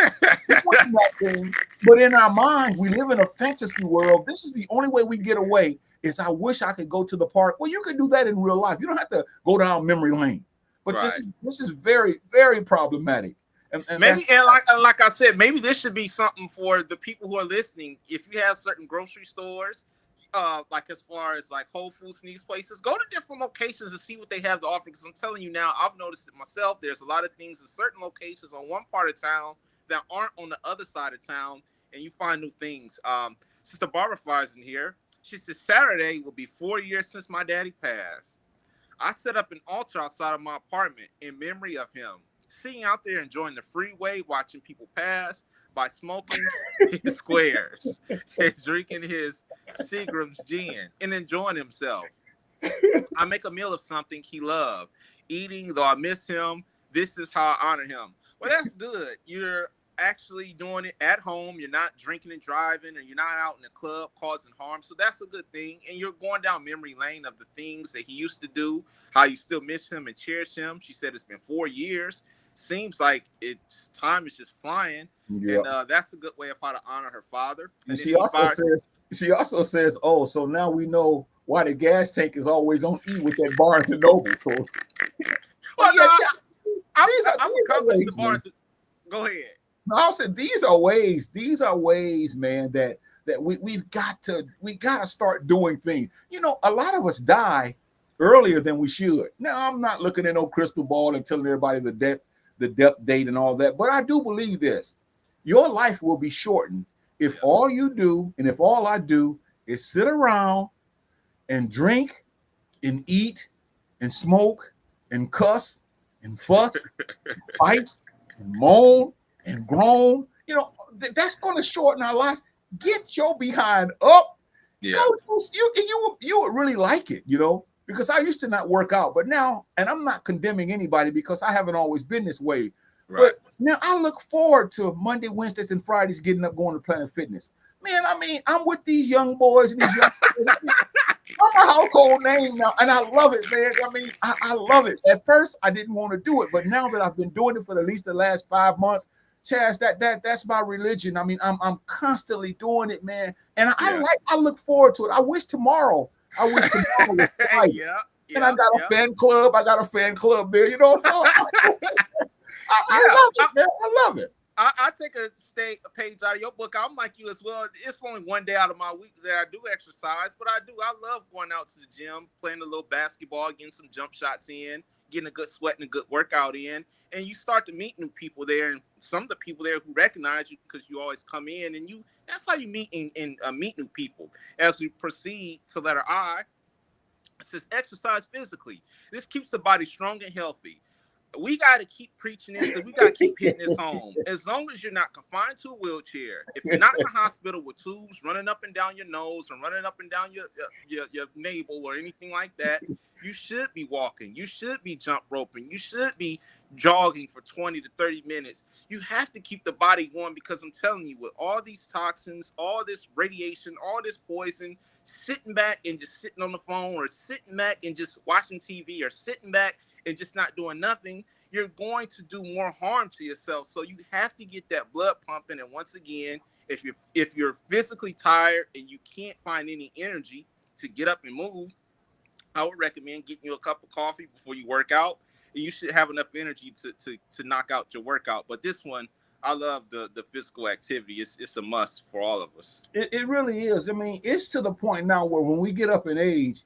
S1: doing nothing. But in our mind, we live in a fantasy world. This is the only way we get away. Is I wish I could go to the park. Well, you can do that in real life. You don't have to go down memory lane. But this is very, very problematic. And
S2: maybe, like I said, maybe this should be something for the people who are listening. If you have certain grocery stores, like as far as like Whole Foods and these places, go to different locations and see what they have to offer. Because I'm telling you now, I've noticed it myself. There's a lot of things in certain locations on one part of town that aren't on the other side of town, and you find new things. Sister Barbara flies in here. She says, Saturday will be 4 years since my daddy passed. I set up an altar outside of my apartment in memory of him, sitting out there enjoying the freeway, watching people pass by smoking his squares and drinking his Seagram's gin and enjoying himself. I make a meal of something he loved, eating, though I miss him. This is how I honor him. Well, that's good. You're actually doing it at home. You're not drinking and driving, or you're not out in the club causing harm. So that's a good thing. And you're going down memory lane of the things that he used to do, how you still miss him and cherish him. She said it's been 4 years. Seems like time is just flying. Yeah. And that's a good way of how to honor her father.
S1: And she also says, oh, so now we know why the gas tank is always on E with that Barnes and Noble.
S2: Well, yeah, I'm coming to Barnes. Go ahead.
S1: No, I said these are ways, man, that we've got to start doing things. You know, a lot of us die earlier than we should. Now, I'm not looking at no crystal ball and telling everybody the death date and all that, but I do believe this. Your life will be shortened if all you do and if all I do is sit around and drink and eat and smoke and cuss and fuss, and fight and moan and groan. You know, that's going to shorten our lives. Get your behind up. Yeah. You would really like it, you know, because I used to not work out, but now, and I'm not condemning anybody because I haven't always been this way. Right. But now I look forward to Monday, Wednesdays, and Fridays getting up, going to Planet Fitness. Man, I mean, I'm with these young boys and these young I'm a household name now, and I love it, man. I mean, I love it. At first, I didn't want to do it, but now that I've been doing it for at least the last 5 months, Chaz, that's my religion. I mean, I'm constantly doing it, man. And I look forward to it. I wish tomorrow was Friday. And I got a fan club. I got a fan club there, you know. So I love it, man. I love it.
S2: I take a page out of your book. I'm like you as well. It's only one day out of my week that I do exercise, but I do. I love going out to the gym, playing a little basketball, getting some jump shots in, getting a good sweat and a good workout in. And you start to meet new people there, and some of the people there who recognize you because you always come in, and that's how you meet and meet new people. As we proceed to letter I, it says exercise physically. This keeps the body strong and healthy. We got to keep preaching this, and we got to keep hitting this home. As long as you're not confined to a wheelchair, if you're not in the hospital with tubes running up and down your nose or running up and down your navel or anything like that, you should be walking. You should be jump roping. You should be jogging for 20 to 30 minutes. You have to keep the body going because I'm telling you, with all these toxins, all this radiation, all this poison, sitting back and just sitting on the phone or sitting back and just watching TV or sitting back and just not doing nothing, you're going to do more harm to yourself. So you have to get that blood pumping. And once again, if you're physically tired and you can't find any energy to get up and move, I would recommend getting you a cup of coffee before you work out. And you should have enough energy to knock out your workout. But this one, I love the physical activity. It's a must for all of us.
S1: It really is. I mean, it's to the point now where when we get up in age,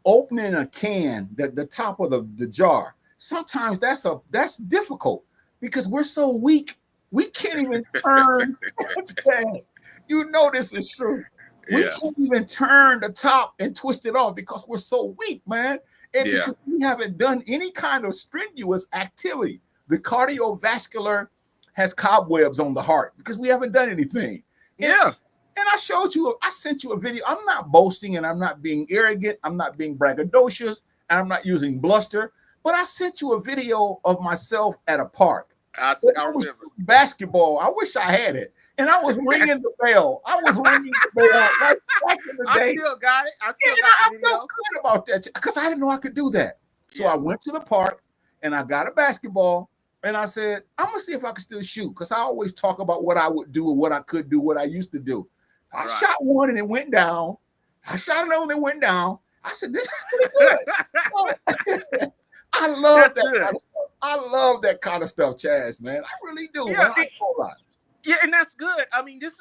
S1: opening a can, the top of the jar, sometimes that's difficult because we're so weak. We can't even turn. You know this is true. We can't even turn the top and twist it off because we're so weak, man. And because we haven't done any kind of strenuous activity. The cardiovascular has cobwebs on the heart because we haven't done anything. And I sent you a video. I'm not boasting and I'm not being arrogant. I'm not being braggadocious and I'm not using bluster, but I sent you a video of myself at a park.
S2: I remember.
S1: Basketball. I wish I had it. And I was ringing the bell. Right back in the day.
S2: I still got it. I
S1: felt good about that because I didn't know I could do that. So I went to the park and I got a basketball. And I said, I'm going to see if I can still shoot because I always talk about what I would do or what I could do, what I used to do. I shot one and it went down. I shot another and it went down. I said, this is pretty good. I love that kind of stuff. I love that kind of stuff, Chazz, man. I really do.
S2: Yeah, and that's good. I mean, this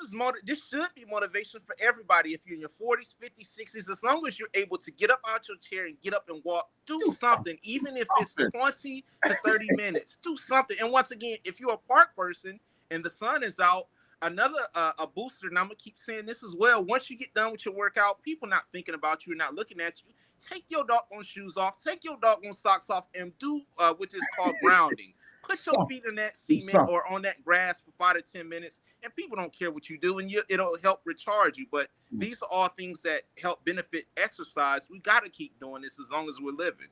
S2: should be motivation for everybody. If you're in your 40s, 50s, 60s, as long as you're able to get up out your chair and get up and walk, do something. Even if it's 20 to 30 minutes, do something. And once again, if you're a park person and the sun is out, another a booster, and I'm going to keep saying this as well, once you get done with your workout, people not thinking about you and not looking at you, take your doggone shoes off, take your doggone socks off, and do which is called grounding. Put your feet in that cement or on that grass for 5 to 10 minutes, and people don't care what you do, and it'll help recharge you. But these are all things that help benefit exercise. We got to keep doing this as long as we're living.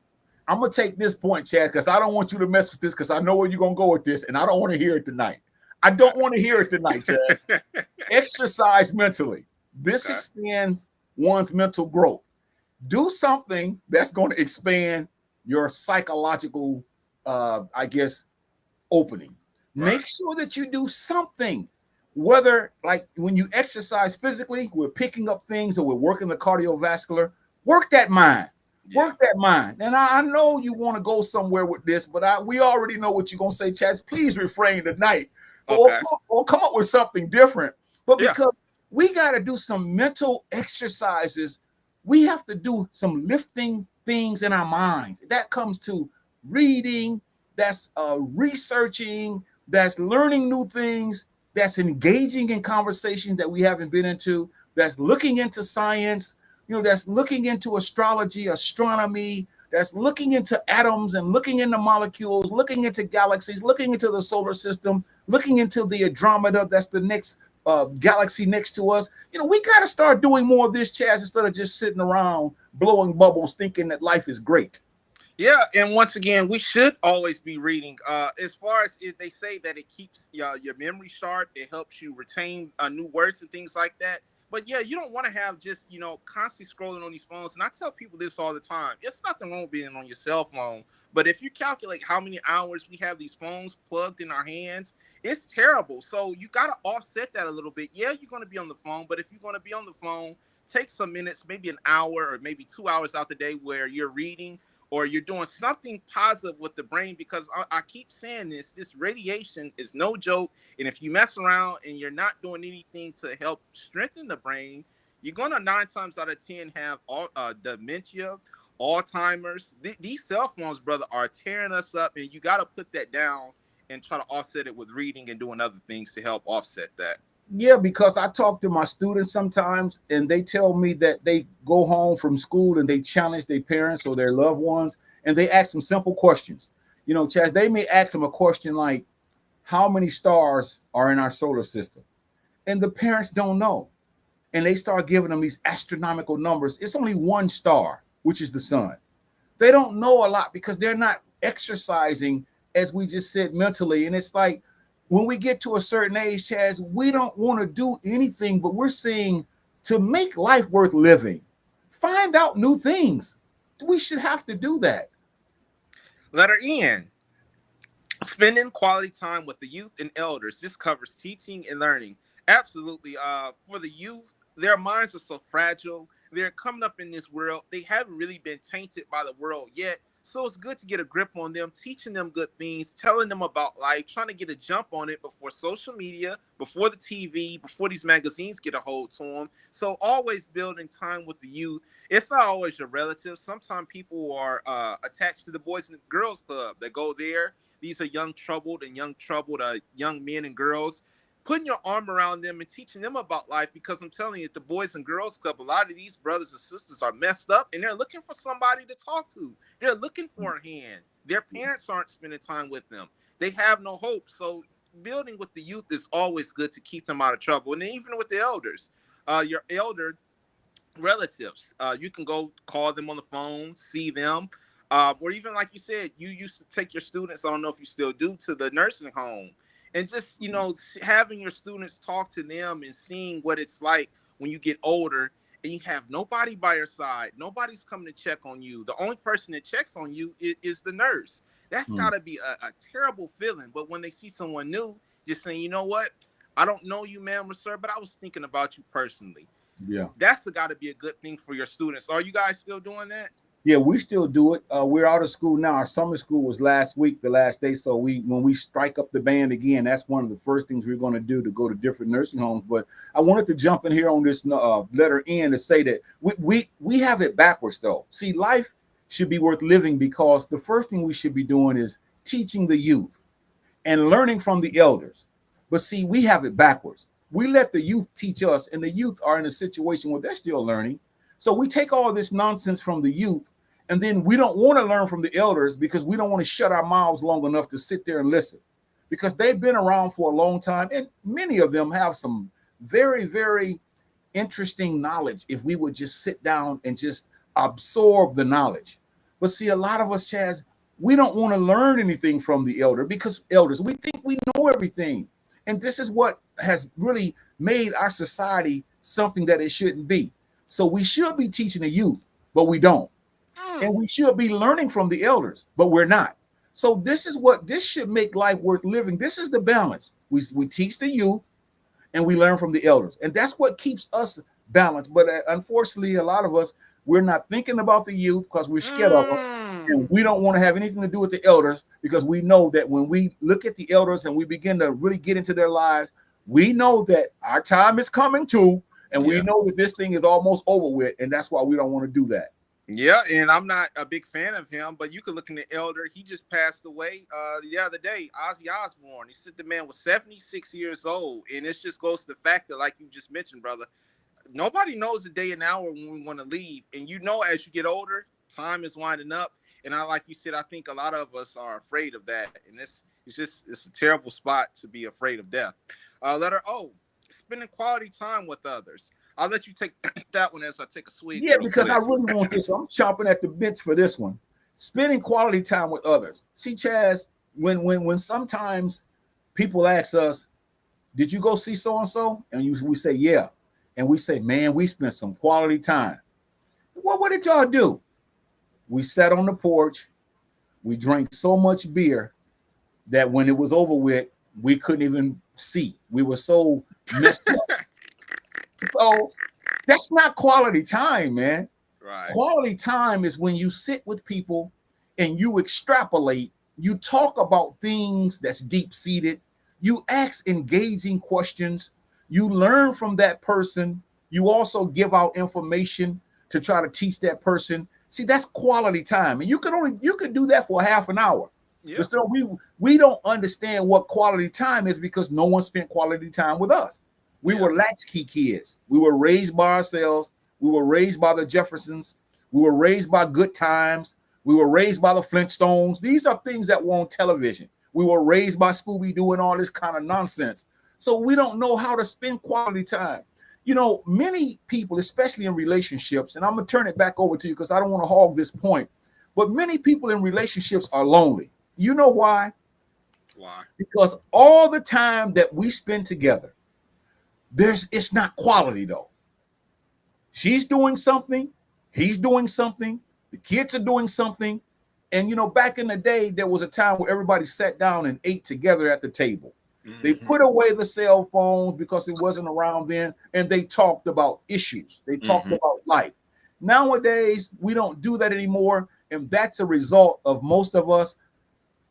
S1: I'm going to take this point, Chad, because I don't want you to mess with this because I know where you're going to go with this, and I don't want to hear it tonight. I don't want to hear it tonight, Chad. Exercise mentally. This expands one's mental growth. Do something that's going to expand your psychological, opening. Make sure that you do something, whether like when you exercise physically, we're picking up things or we're working the cardiovascular, work that mind. Work that mind. And I know you want to go somewhere with this, but we already know what you're going to say, Chazz. Please refrain tonight or come up with something different. But because we got to do some mental exercises, we have to do some lifting things in our minds. That comes to reading, that's researching, that's learning new things, that's engaging in conversations that we haven't been into, that's looking into science, that's looking into astrology, astronomy, that's looking into atoms and looking into molecules, looking into galaxies, looking into the solar system, looking into the Andromeda, that's the next galaxy next to us. We got to start doing more of this, Chazz, instead of just sitting around blowing bubbles thinking that life is great.
S2: Yeah, and once again, we should always be reading. As far as they say that it keeps your memory sharp, it helps you retain new words and things like that. But yeah, you don't want to have just, constantly scrolling on these phones. And I tell people this all the time. It's nothing wrong with being on your cell phone. But if you calculate how many hours we have these phones plugged in our hands, it's terrible. So you got to offset that a little bit. Yeah, you're going to be on the phone. But if you're going to be on the phone, take some minutes, maybe an hour or maybe 2 hours out the day where you're reading or you're doing something positive with the brain, because I keep saying this radiation is no joke. And if you mess around and you're not doing anything to help strengthen the brain, you're gonna 9 times out of 10 have all dementia, Alzheimer's. These cell phones, brother, are tearing us up, and you got to put that down and try to offset it with reading and doing other things to help offset that.
S1: Yeah, because I talk to my students sometimes and they tell me that they go home from school and they challenge their parents or their loved ones and they ask them simple questions. You know, Chaz, they may ask them a question like, how many stars are in our solar system? And the parents don't know. And they start giving them these astronomical numbers. It's only one star, which is the sun. They don't know a lot because they're not exercising, as we just said, mentally. And it's like when we get to a certain age, Chaz, we don't want to do anything, but we're saying to make life worth living, find out new things. We should have to do that.
S2: Letter N. Spending quality time with the youth and elders. This covers teaching and learning. Absolutely. For the youth, their minds are so fragile. They're coming up in this world. They haven't really been tainted by the world yet. So it's good to get a grip on them, teaching them good things, telling them about life, trying to get a jump on it before social media, before the TV, before these magazines get a hold to them. So always building time with the youth. It's not always your relatives. Sometimes people are attached to the Boys and Girls Club. They go there. These are young troubled young men and girls. Putting your arm around them and teaching them about life, because I'm telling you, at the Boys and Girls Club, a lot of these brothers and sisters are messed up and they're looking for somebody to talk to. They're looking for a hand. Their parents aren't spending time with them. They have no hope. So building with the youth is always good to keep them out of trouble. And even with the elders, your elder relatives, you can go call them on the phone, see them. Or even like you said, you used to take your students, I don't know if you still do, to the nursing home. And just, having your students talk to them and seeing what it's like when you get older and you have nobody by your side. Nobody's coming to check on you. The only person that checks on you is the nurse. That's got to be a terrible feeling. But when they see someone new, just saying, you know what? I don't know you, ma'am or sir, but I was thinking about you personally.
S1: Yeah.
S2: That's got to be a good thing for your students. Are you guys still doing that?
S1: Yeah, we still do it. We're out of school now. Our summer school was last week, the last day. So when we strike up the band again, that's one of the first things we're going to do, to go to different nursing homes. But I wanted to jump in here on this letter N to say that we have it backwards, though. See, life should be worth living because the first thing we should be doing is teaching the youth and learning from the elders. But see, we have it backwards. We let the youth teach us, and the youth are in a situation where they're still learning. So we take all this nonsense from the youth, and then we don't want to learn from the elders because we don't want to shut our mouths long enough to sit there and listen, because they've been around for a long time. And many of them have some very, very interesting knowledge if we would just sit down and just absorb the knowledge. But see, a lot of us, Chaz, we don't want to learn anything from the elder because elders, we think we know everything. And this is what has really made our society something that it shouldn't be. So we should be teaching the youth, but we don't. And we should be learning from the elders, but we're not. So this should make life worth living. This is the balance. We teach the youth and we learn from the elders. And that's what keeps us balanced. But unfortunately, a lot of us, we're not thinking about the youth because we're scared of them. And we don't want to have anything to do with the elders because we know that when we look at the elders and we begin to really get into their lives, we know that our time is coming too. And we know that this thing is almost over with. And that's why we don't want to do that.
S2: Yeah, and I'm not a big fan of him, but you could look in the elder. He just passed away the other day, Ozzy Osbourne. He said the man was 76 years old, and it just goes to the fact that, like you just mentioned, brother, nobody knows the day and hour when we want to leave. And as you get older, time is winding up. And like you said, I think a lot of us are afraid of that. And it's a terrible spot to be afraid of death. Letter O, spending quality time with others. I'll let you take that one as I take a swig.
S1: Yeah, because I really want this. I'm chomping at the bits for this one. Spending quality time with others. See, Chaz, when sometimes people ask us, did you go see so-and-so? And we say, yeah. And we say, man, we spent some quality time. Well, what did y'all do? We sat on the porch. We drank so much beer that when it was over with, we couldn't even see. We were so messed up. So that's not quality time, man.
S2: Right.
S1: Quality time is when you sit with people and you extrapolate, you talk about things that's deep seated, you ask engaging questions, you learn from that person, you also give out information to try to teach that person. See, that's quality time. And you can do that for half an hour.
S2: Yeah.
S1: But still, we don't understand what quality time is because no one spent quality time with us. We were latchkey kids. We were raised by ourselves. We were raised by the Jeffersons. We were raised by Good Times. We were raised by the Flintstones. These are things that were on television. We were raised by Scooby-Doo and all this kind of nonsense. So we don't know how to spend quality time. You know, many people, especially in relationships, and I'm going to turn it back over to you because I don't want to hog this point, but many people in relationships are lonely. You know why?
S2: Why?
S1: Because all the time that we spend together, it's not quality though. She's doing something, he's doing something, the kids are doing something. And you know, back in the day, there was a time where everybody sat down and ate together at the table. They put away the cell phones because it wasn't around then, and they talked about issues. They talked about life. Nowadays, we don't do that anymore, and that's a result of most of us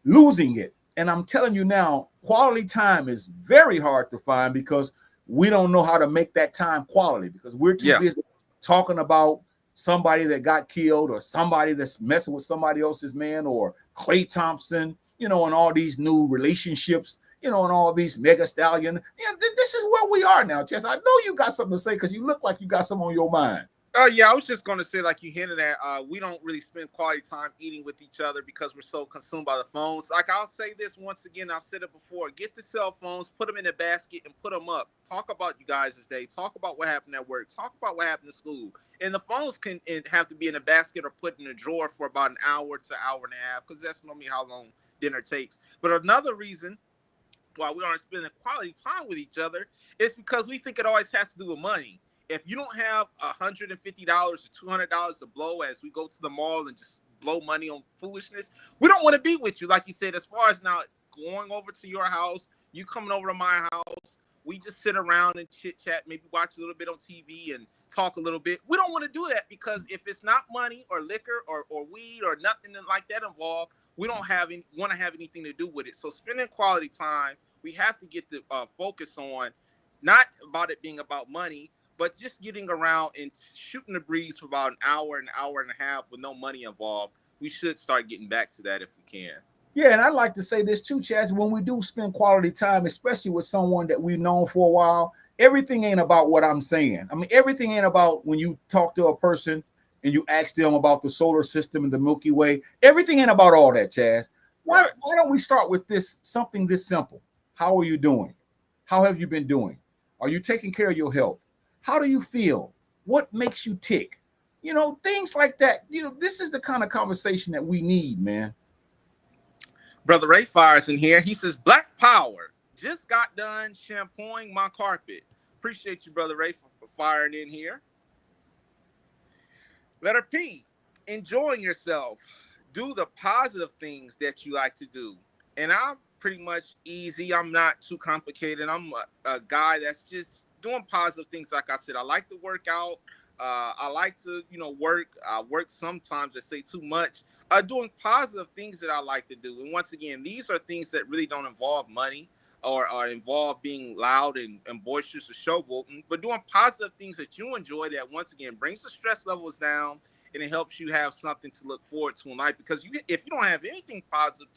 S1: losing it. And I'm telling you now, quality time is very hard to find because we don't know how to make that time quality because we're too busy talking about somebody that got killed or somebody that's messing with somebody else's man or Klay Thompson, you know, and all these new relationships, you know, and all these mega stallion. Yeah, this is where we are now, Chess. I know you got something to say because you look like you got something on your mind.
S2: Yeah, I was just going to say, like you hinted at, we don't really spend quality time eating with each other because we're so consumed by the phones. Like I'll say this once again, I've said it before, get the cell phones, put them in a basket and put them up. Talk about you guys this day. Talk about what happened at work. Talk about what happened to school. And the phones can have to be in a basket or put in a drawer for about an hour to hour and a half because that's normally how long dinner takes. But another reason why we aren't spending quality time with each other is because we think it always has to do with money. If you don't have $150 or $200 to blow as we go to the mall and just blow money on foolishness, we don't want to be with you. Like you said, as far as now going over to your house, you coming over to my house, we just sit around and chit chat, maybe watch a little bit on TV and talk a little bit. We don't want to do that because if it's not money or liquor or weed or nothing like that involved, we don't want to have anything to do with it. So spending quality time, we have to get the focus on not about it being about money, but just getting around and shooting the breeze for about an hour and a half with no money involved. We should start getting back to that if we can.
S1: Yeah, and I'd like to say this too, Chaz. When we do spend quality time, especially with someone that we've known for a while, everything ain't about what I'm saying. I mean, everything ain't about when you talk to a person and you ask them about the solar system and the Milky Way. Everything ain't about all that, Chaz. Why don't we start with something this simple? How are you doing? How have you been doing? Are you taking care of your health? How do you feel? What makes you tick? You know, things like that. You know, this is the kind of conversation that we need, man.
S2: Brother Ray fires in here. He says, Black Power. Just got done shampooing my carpet. Appreciate you, Brother Ray, for firing in here. Letter P. Enjoying yourself. Do the positive things that you like to do. And I'm pretty much easy. I'm not too complicated. I'm a guy that's just doing positive things. Like I said, I like to work out. I like to, work. I work sometimes, I say too much. Doing positive things that I like to do. And once again, these are things that really don't involve money or involve being loud and boisterous or showboating, but doing positive things that you enjoy that, once again, brings the stress levels down and it helps you have something to look forward to in life. Because if you don't have anything positive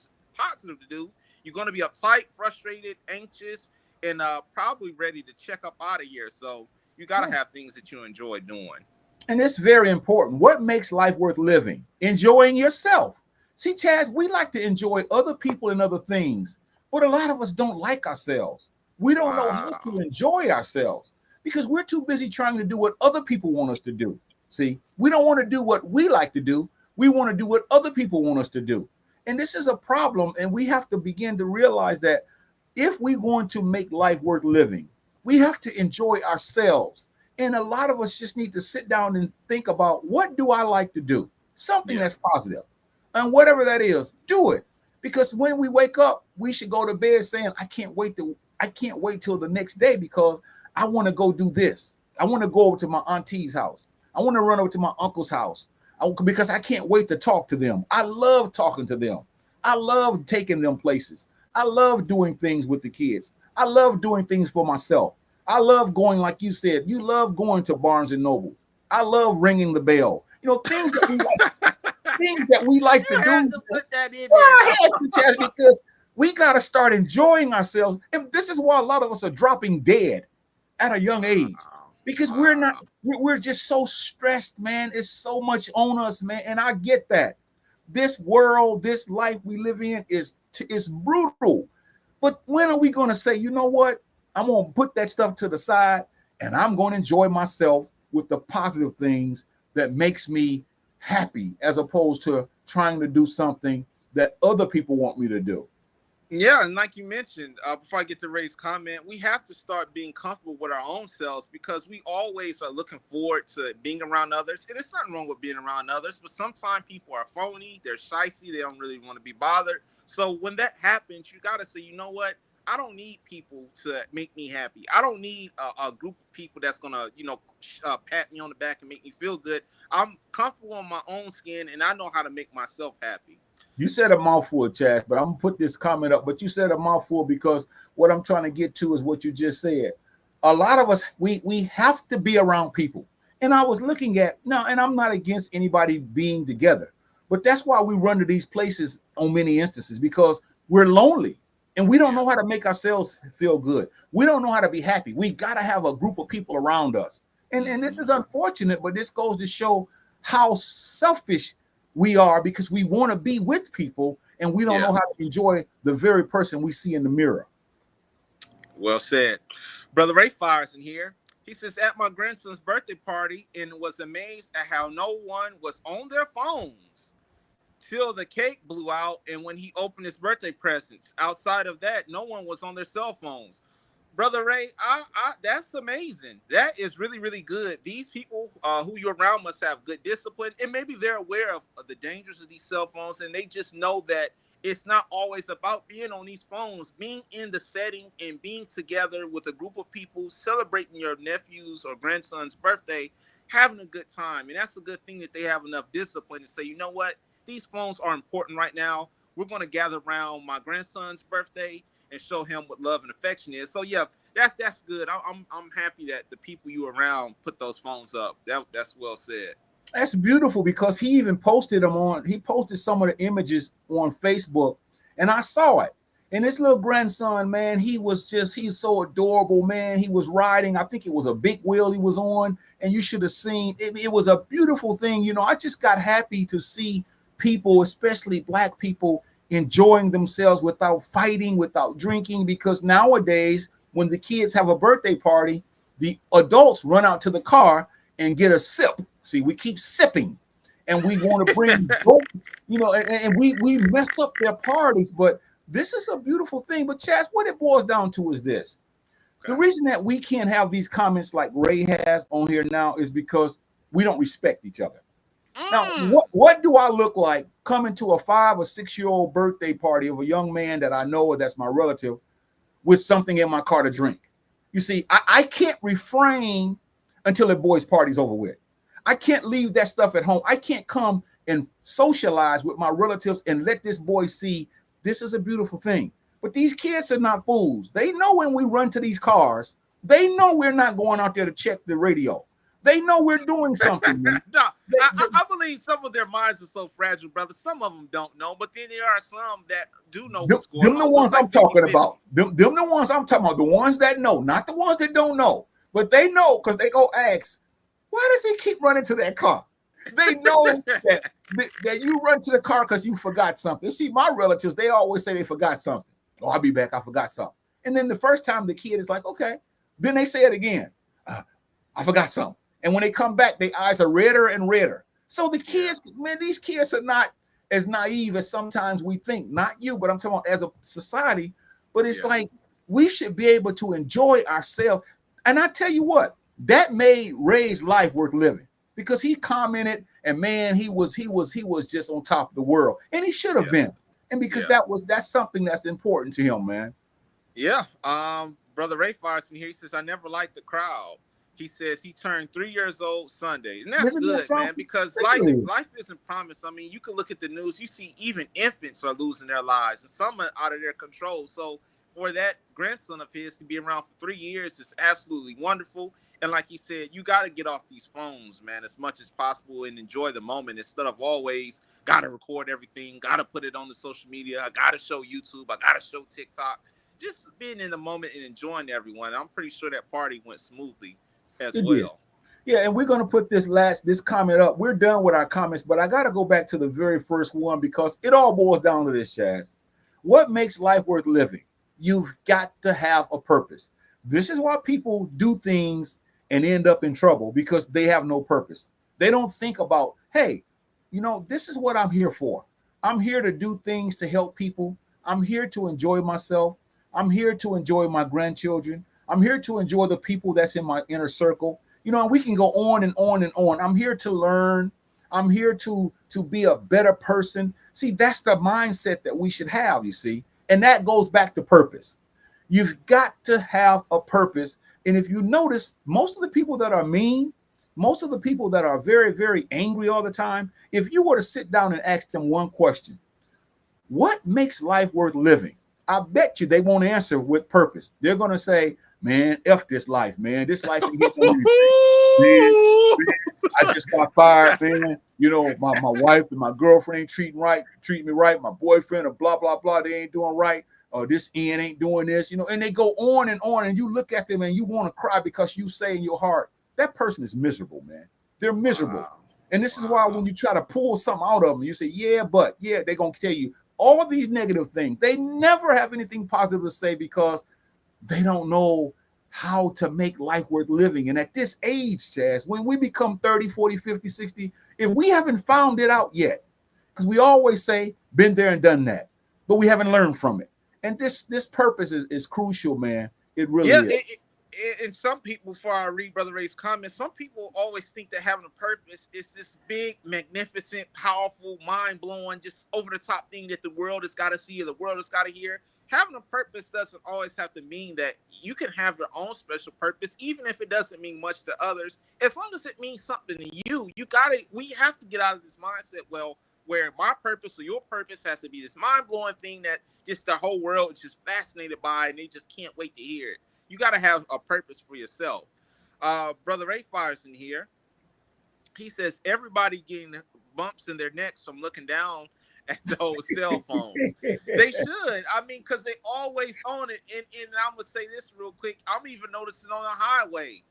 S2: to do, you're going to be uptight, frustrated, anxious, and probably ready to check up out of here. So you got to have things that you enjoy doing.
S1: And it's very important. What makes life worth living? Enjoying yourself. See, Chaz, we like to enjoy other people and other things, but a lot of us don't like ourselves. We don't know how to enjoy ourselves because we're too busy trying to do what other people want us to do. See, we don't want to do what we like to do. We want to do what other people want us to do. And this is a problem, and we have to begin to realize that if we're going to make life worth living, we have to enjoy ourselves. And a lot of us just need to sit down and think about, what do I like to do? Something that's positive. And whatever that is, do it. Because when we wake up, we should go to bed saying, I can't wait till the next day because I want to go do this. I want to go over to my auntie's house. I want to run over to my uncle's house. because I can't wait to talk to them. I love talking to them. I love taking them places. I love doing things with the kids. I love doing things for myself. I love going, like you said, you love going to Barnes and Nobles. I love ringing the bell. You know, things that we like to
S2: You
S1: do.
S2: had to put that in
S1: Well,
S2: there,
S1: I had
S2: dog.
S1: to, Chaz, because we got to start enjoying ourselves. And this is why a lot of us are dropping dead at a young age, because we're just so stressed, man. It's so much on us, man. And I get that. This world, this life we live in is brutal. But when are we going to say, you know what? I'm going to put that stuff to the side and I'm going to enjoy myself with the positive things that makes me happy, as opposed to trying to do something that other people want me to do.
S2: Yeah, and like you mentioned, before I get to Ray's comment, we have to start being comfortable with our own selves, because we always are looking forward to being around others. And there's nothing wrong with being around others, but sometimes people are phony, they're shicey, they don't really want to be bothered. So when that happens, you got to say, you know what? I don't need people to make me happy. I don't need a group of people that's going to, pat me on the back and make me feel good. I'm comfortable in my own skin, and I know how to make myself happy.
S1: You said a mouthful, Chaz, but I'm gonna put this comment up. But you said a mouthful because what I'm trying to get to is what you just said. A lot of us, we have to be around people. And I was looking at now, and I'm not against anybody being together, but that's why we run to these places on many instances, because we're lonely and we don't know how to make ourselves feel good. We don't know how to be happy. We got to have a group of people around us. And this is unfortunate, but this goes to show how selfish we are, because we want to be with people and we don't know how to enjoy the very person we see in the mirror.
S2: Well said. Brother Ray Fires in here. He says, at my grandson's birthday party, and was amazed at how no one was on their phones till the cake blew out and when he opened his birthday presents. Outside of that, no one was on their cell phones. Brother Ray, that's amazing. That is really, really good. These people who you're around must have good discipline, and maybe they're aware of the dangers of these cell phones, and they just know that it's not always about being on these phones. Being in the setting and being together with a group of people, celebrating your nephew's or grandson's birthday, having a good time. And that's a good thing that they have enough discipline to say, you know what, these phones are important right now. We're going to gather around my grandson's birthday and show him what love and affection is. So yeah, that's good. I'm happy that the people you around put those phones up. That's well said.
S1: That's beautiful, because he even posted them on. He posted some of the images on Facebook, and I saw it. And this little grandson, man, he's so adorable, man. He was riding, I think it was a big wheel he was on, and you should have seen it. It was a beautiful thing. You know, I just got happy to see people, especially Black people, enjoying themselves without fighting, without drinking, because nowadays, when the kids have a birthday party, the adults run out to the car and get a sip. See, we keep sipping, and we want to bring, and we mess up their parties. But this is a beautiful thing. But Chaz, what it boils down to is this: the reason that we can't have these comments like Ray has on here now is because we don't respect each other. Now, what do I look like coming to a 5 or 6 year old birthday party of a young man that I know or that's my relative with something in my car to drink? You see, I can't refrain until the boys' party's over with. I can't leave that stuff at home. I can't come and socialize with my relatives and let this boy see this is a beautiful thing. But these kids are not fools. They know when we run to these cars, they know we're not going out there to check the radio. They know we're doing something.
S2: No, I believe some of their minds are so fragile, brother. Some of them don't know, but then there are some that do know what's going on.
S1: Them the ones I'm talking about. Them the ones I'm talking about. The ones that know, not the ones that don't know. But they know, because they go ask, why does he keep running to that car? They know that you run to the car because you forgot something. See, my relatives, they always say they forgot something. Oh, I'll be back. I forgot something. And then the first time the kid is like, okay. Then they say it again. I forgot something. And when they come back, their eyes are redder and redder. So the kids, man, these kids are not as naive as sometimes we think. Not you, but I'm talking about as a society. But it's like we should be able to enjoy ourselves. And I tell you what, that made Ray's life worth living, because he commented, and man, he was just on top of the world, and he should have been. And because that's something that's important to him, man.
S2: Yeah. Brother Ray Farson here, he says, I never liked the crowd. He says he turned 3 years old Sunday, and that's
S1: Isn't that
S2: good, man,
S1: something?
S2: because
S1: Really?
S2: life isn't promised. I mean, you can look at the news, you see even infants are losing their lives, and some are out of their control. So for that grandson of his to be around for 3 years is absolutely wonderful. And like he said, you got to get off these phones, man, as much as possible and enjoy the moment instead of always got to record everything, got to put it on the social media, I got to show YouTube, I got to show TikTok. Just being in the moment and enjoying everyone. I'm pretty sure that party went smoothly as
S1: It did.
S2: well.
S1: Yeah, and we're going to put this comment up. We're done with our comments, but I got to go back to the very first one because it all boils down to this, Chazz. What makes life worth living? You've got to have a purpose. This is why people do things and end up in trouble because they have no purpose. They don't think about, hey, this is what I'm here for. I'm here to do things to help people. I'm here to enjoy myself. I'm here to enjoy my grandchildren. I'm here to enjoy the people that's in my inner circle. And we can go on and on and on. I'm here to learn. I'm here to be a better person. See, that's the mindset that we should have, you see. And that goes back to purpose. You've got to have a purpose. And if you notice, most of the people that are mean, most of the people that are very, very angry all the time, if you were to sit down and ask them one question, what makes life worth living? I bet you they won't answer with purpose. They're going to say, man, F this life, man. This life ain't getting man, I just got fired, man. My wife and my girlfriend ain't treating me right. My boyfriend or blah, blah, blah, they ain't doing right. This Ian ain't doing this, and they go on, and you look at them and you want to cry because you say in your heart, that person is miserable, man. They're miserable. Wow. And this is why when you try to pull something out of them, you say, yeah, they're going to tell you all these negative things. They never have anything positive to say because they don't know how to make life worth living. And at this age, Chazz, when we become 30, 40, 50, 60, if we haven't found it out yet, because we always say, been there and done that, but we haven't learned from it. And this purpose is crucial, man. It really is.
S2: And some people, before I read Brother Ray's comments, some people always think that having a purpose is this big, magnificent, powerful, mind-blowing, just over-the-top thing that the world has got to see or the world has got to hear. Having a purpose doesn't always have to mean that you can have your own special purpose, even if it doesn't mean much to others. As long as it means something to you, we have to get out of this mindset, where my purpose or your purpose has to be this mind-blowing thing that just the whole world is just fascinated by and they just can't wait to hear it. You got to have a purpose for yourself. Brother Ray fires in here. He says, everybody getting bumps in their necks from looking down at those cell phones. They should. I mean, because they always own it. And I'm going to say this real quick. I'm even noticing on the highway.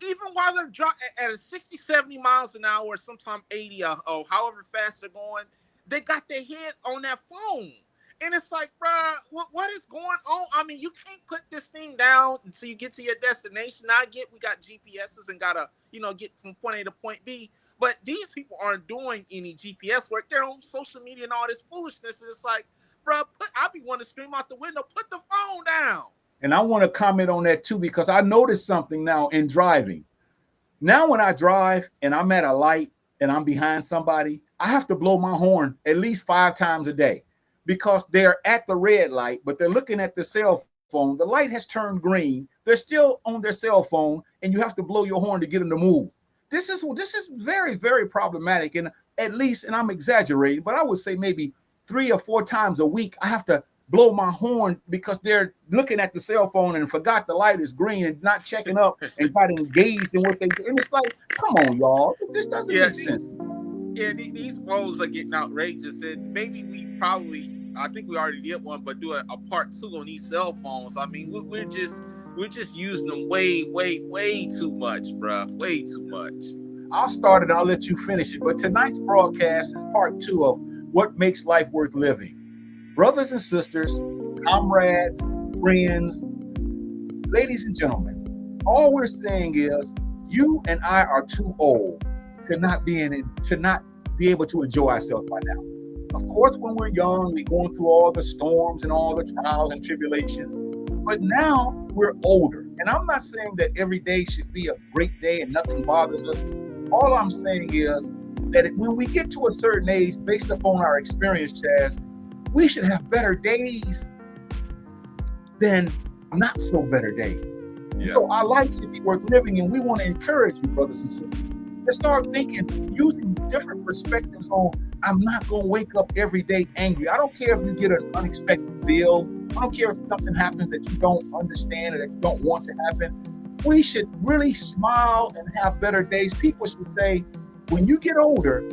S2: Even while they're driving at 60, 70 miles an hour, or sometimes 80 or however fast they're going, they got their head on that phone. And it's like, bruh, what is going on? I mean, you can't put this thing down until you get to your destination. Now, I get we got GPSs and got to, get from point A to point B. But these people aren't doing any GPS work. They're on social media and all this foolishness. And it's like, bruh, I'll be wanting to scream out the window, put the phone down.
S1: And I want to comment on that, too, because I noticed something now in driving. Now, when I drive and I'm at a light and I'm behind somebody, I have to blow my horn at least 5 times a day. Because they're at the red light, but they're looking at the cell phone. The light has turned green. They're still on their cell phone, and you have to blow your horn to get them to move. This is very, very problematic. And at least, and I'm exaggerating, but I would say maybe 3 or 4 times a week, I have to blow my horn because they're looking at the cell phone and forgot the light is green and not checking up and got engaged in what they do. And it's like, come on, y'all. This doesn't make sense.
S2: Yeah, these phones are getting outrageous, and maybe I think we already did one, but do a part 2 on these cell phones. I mean, we're just using them way, way, way too much, bruh. Way too much.
S1: I'll start it. I'll let you finish it. But tonight's broadcast is part 2 of what makes life worth living. Brothers and sisters, comrades, friends, ladies and gentlemen, all we're saying is you and I are too old to not be able to enjoy ourselves by now. Of course, when we're young, we're going through all the storms and all the trials and tribulations. But now we're older. And I'm not saying that every day should be a great day and nothing bothers us. All I'm saying is that when we get to a certain age, based upon our experience, Chazz, we should have better days than not so better days. And so our life should be worth living, and we want to encourage you, brothers and sisters, to start thinking, using different perspectives on, I'm not going to wake up every day angry. I don't care if you get an unexpected bill. I don't care if something happens that you don't understand or that you don't want to happen. We should really smile and have better days. People should say, when you get older,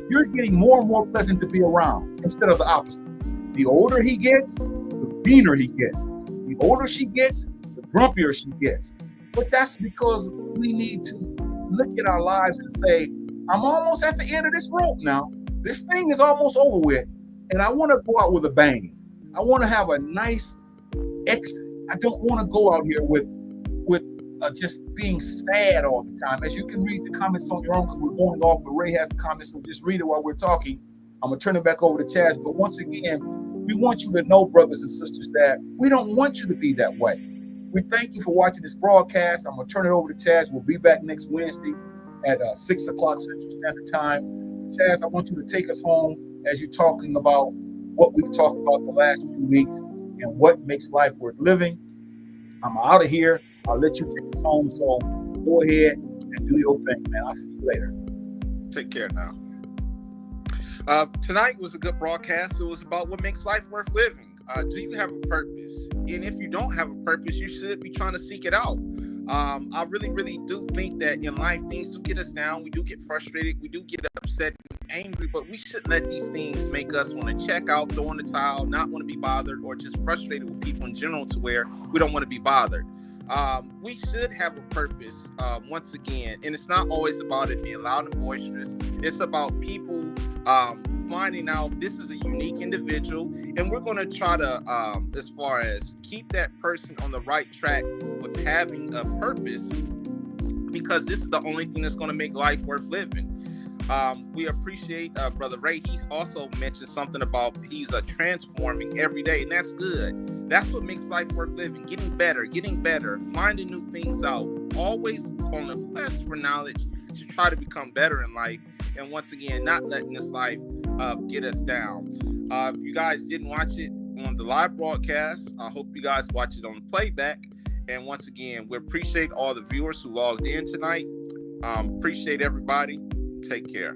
S1: you're getting more and more pleasant to be around instead of the opposite. The older he gets, the meaner he gets. The older she gets, the grumpier she gets. But that's because we need to look at our lives and say, I'm almost at the end of this rope now. This thing is almost over with, and I want to go out with a bang. I want to have a nice exit. I don't want to go out here with just being sad all the time. As you can read the comments on your own, because we're going off, but Ray has a comment, so just read it while we're talking. I'm going to turn it back over to Chazz. But once again, we want you to know, brothers and sisters, that we don't want you to be that way. We thank you for watching this broadcast. I'm going to turn it over to Chazz. We'll be back next Wednesday at 6 o'clock Central Standard Time. Chazz, I want you to take us home as you're talking about what we've talked about the last few weeks and what makes life worth living. I'm out of here. I'll let you take us home. So go ahead and do your thing, man. I'll see you later.
S2: Take care now. Tonight was a good broadcast. It was about what makes life worth living. Do you have a purpose? And if you don't have a purpose, you should be trying to seek it out. I really, really do think that in life, things do get us down. We do get frustrated. We do get upset and angry, but we shouldn't let these things make us want to check out, throw in the towel, not want to be bothered, or just frustrated with people in general to where we don't want to be bothered. We should have a purpose, once again, and it's not always about it being loud and boisterous. It's about people finding out this is a unique individual, and we're going to try to, as far as keep that person on the right track with having a purpose, because this is the only thing that's going to make life worth living. We appreciate Brother Ray. He's also mentioned something about he's transforming every day, and that's good. That's what makes life worth living. Getting better, finding new things out, always on a quest for knowledge to try to become better in life. And once again, not letting this life get us down. If you guys didn't watch it on the live broadcast, I hope you guys watch it on the playback. And once again, we appreciate all the viewers who logged in tonight. Appreciate everybody. Take care.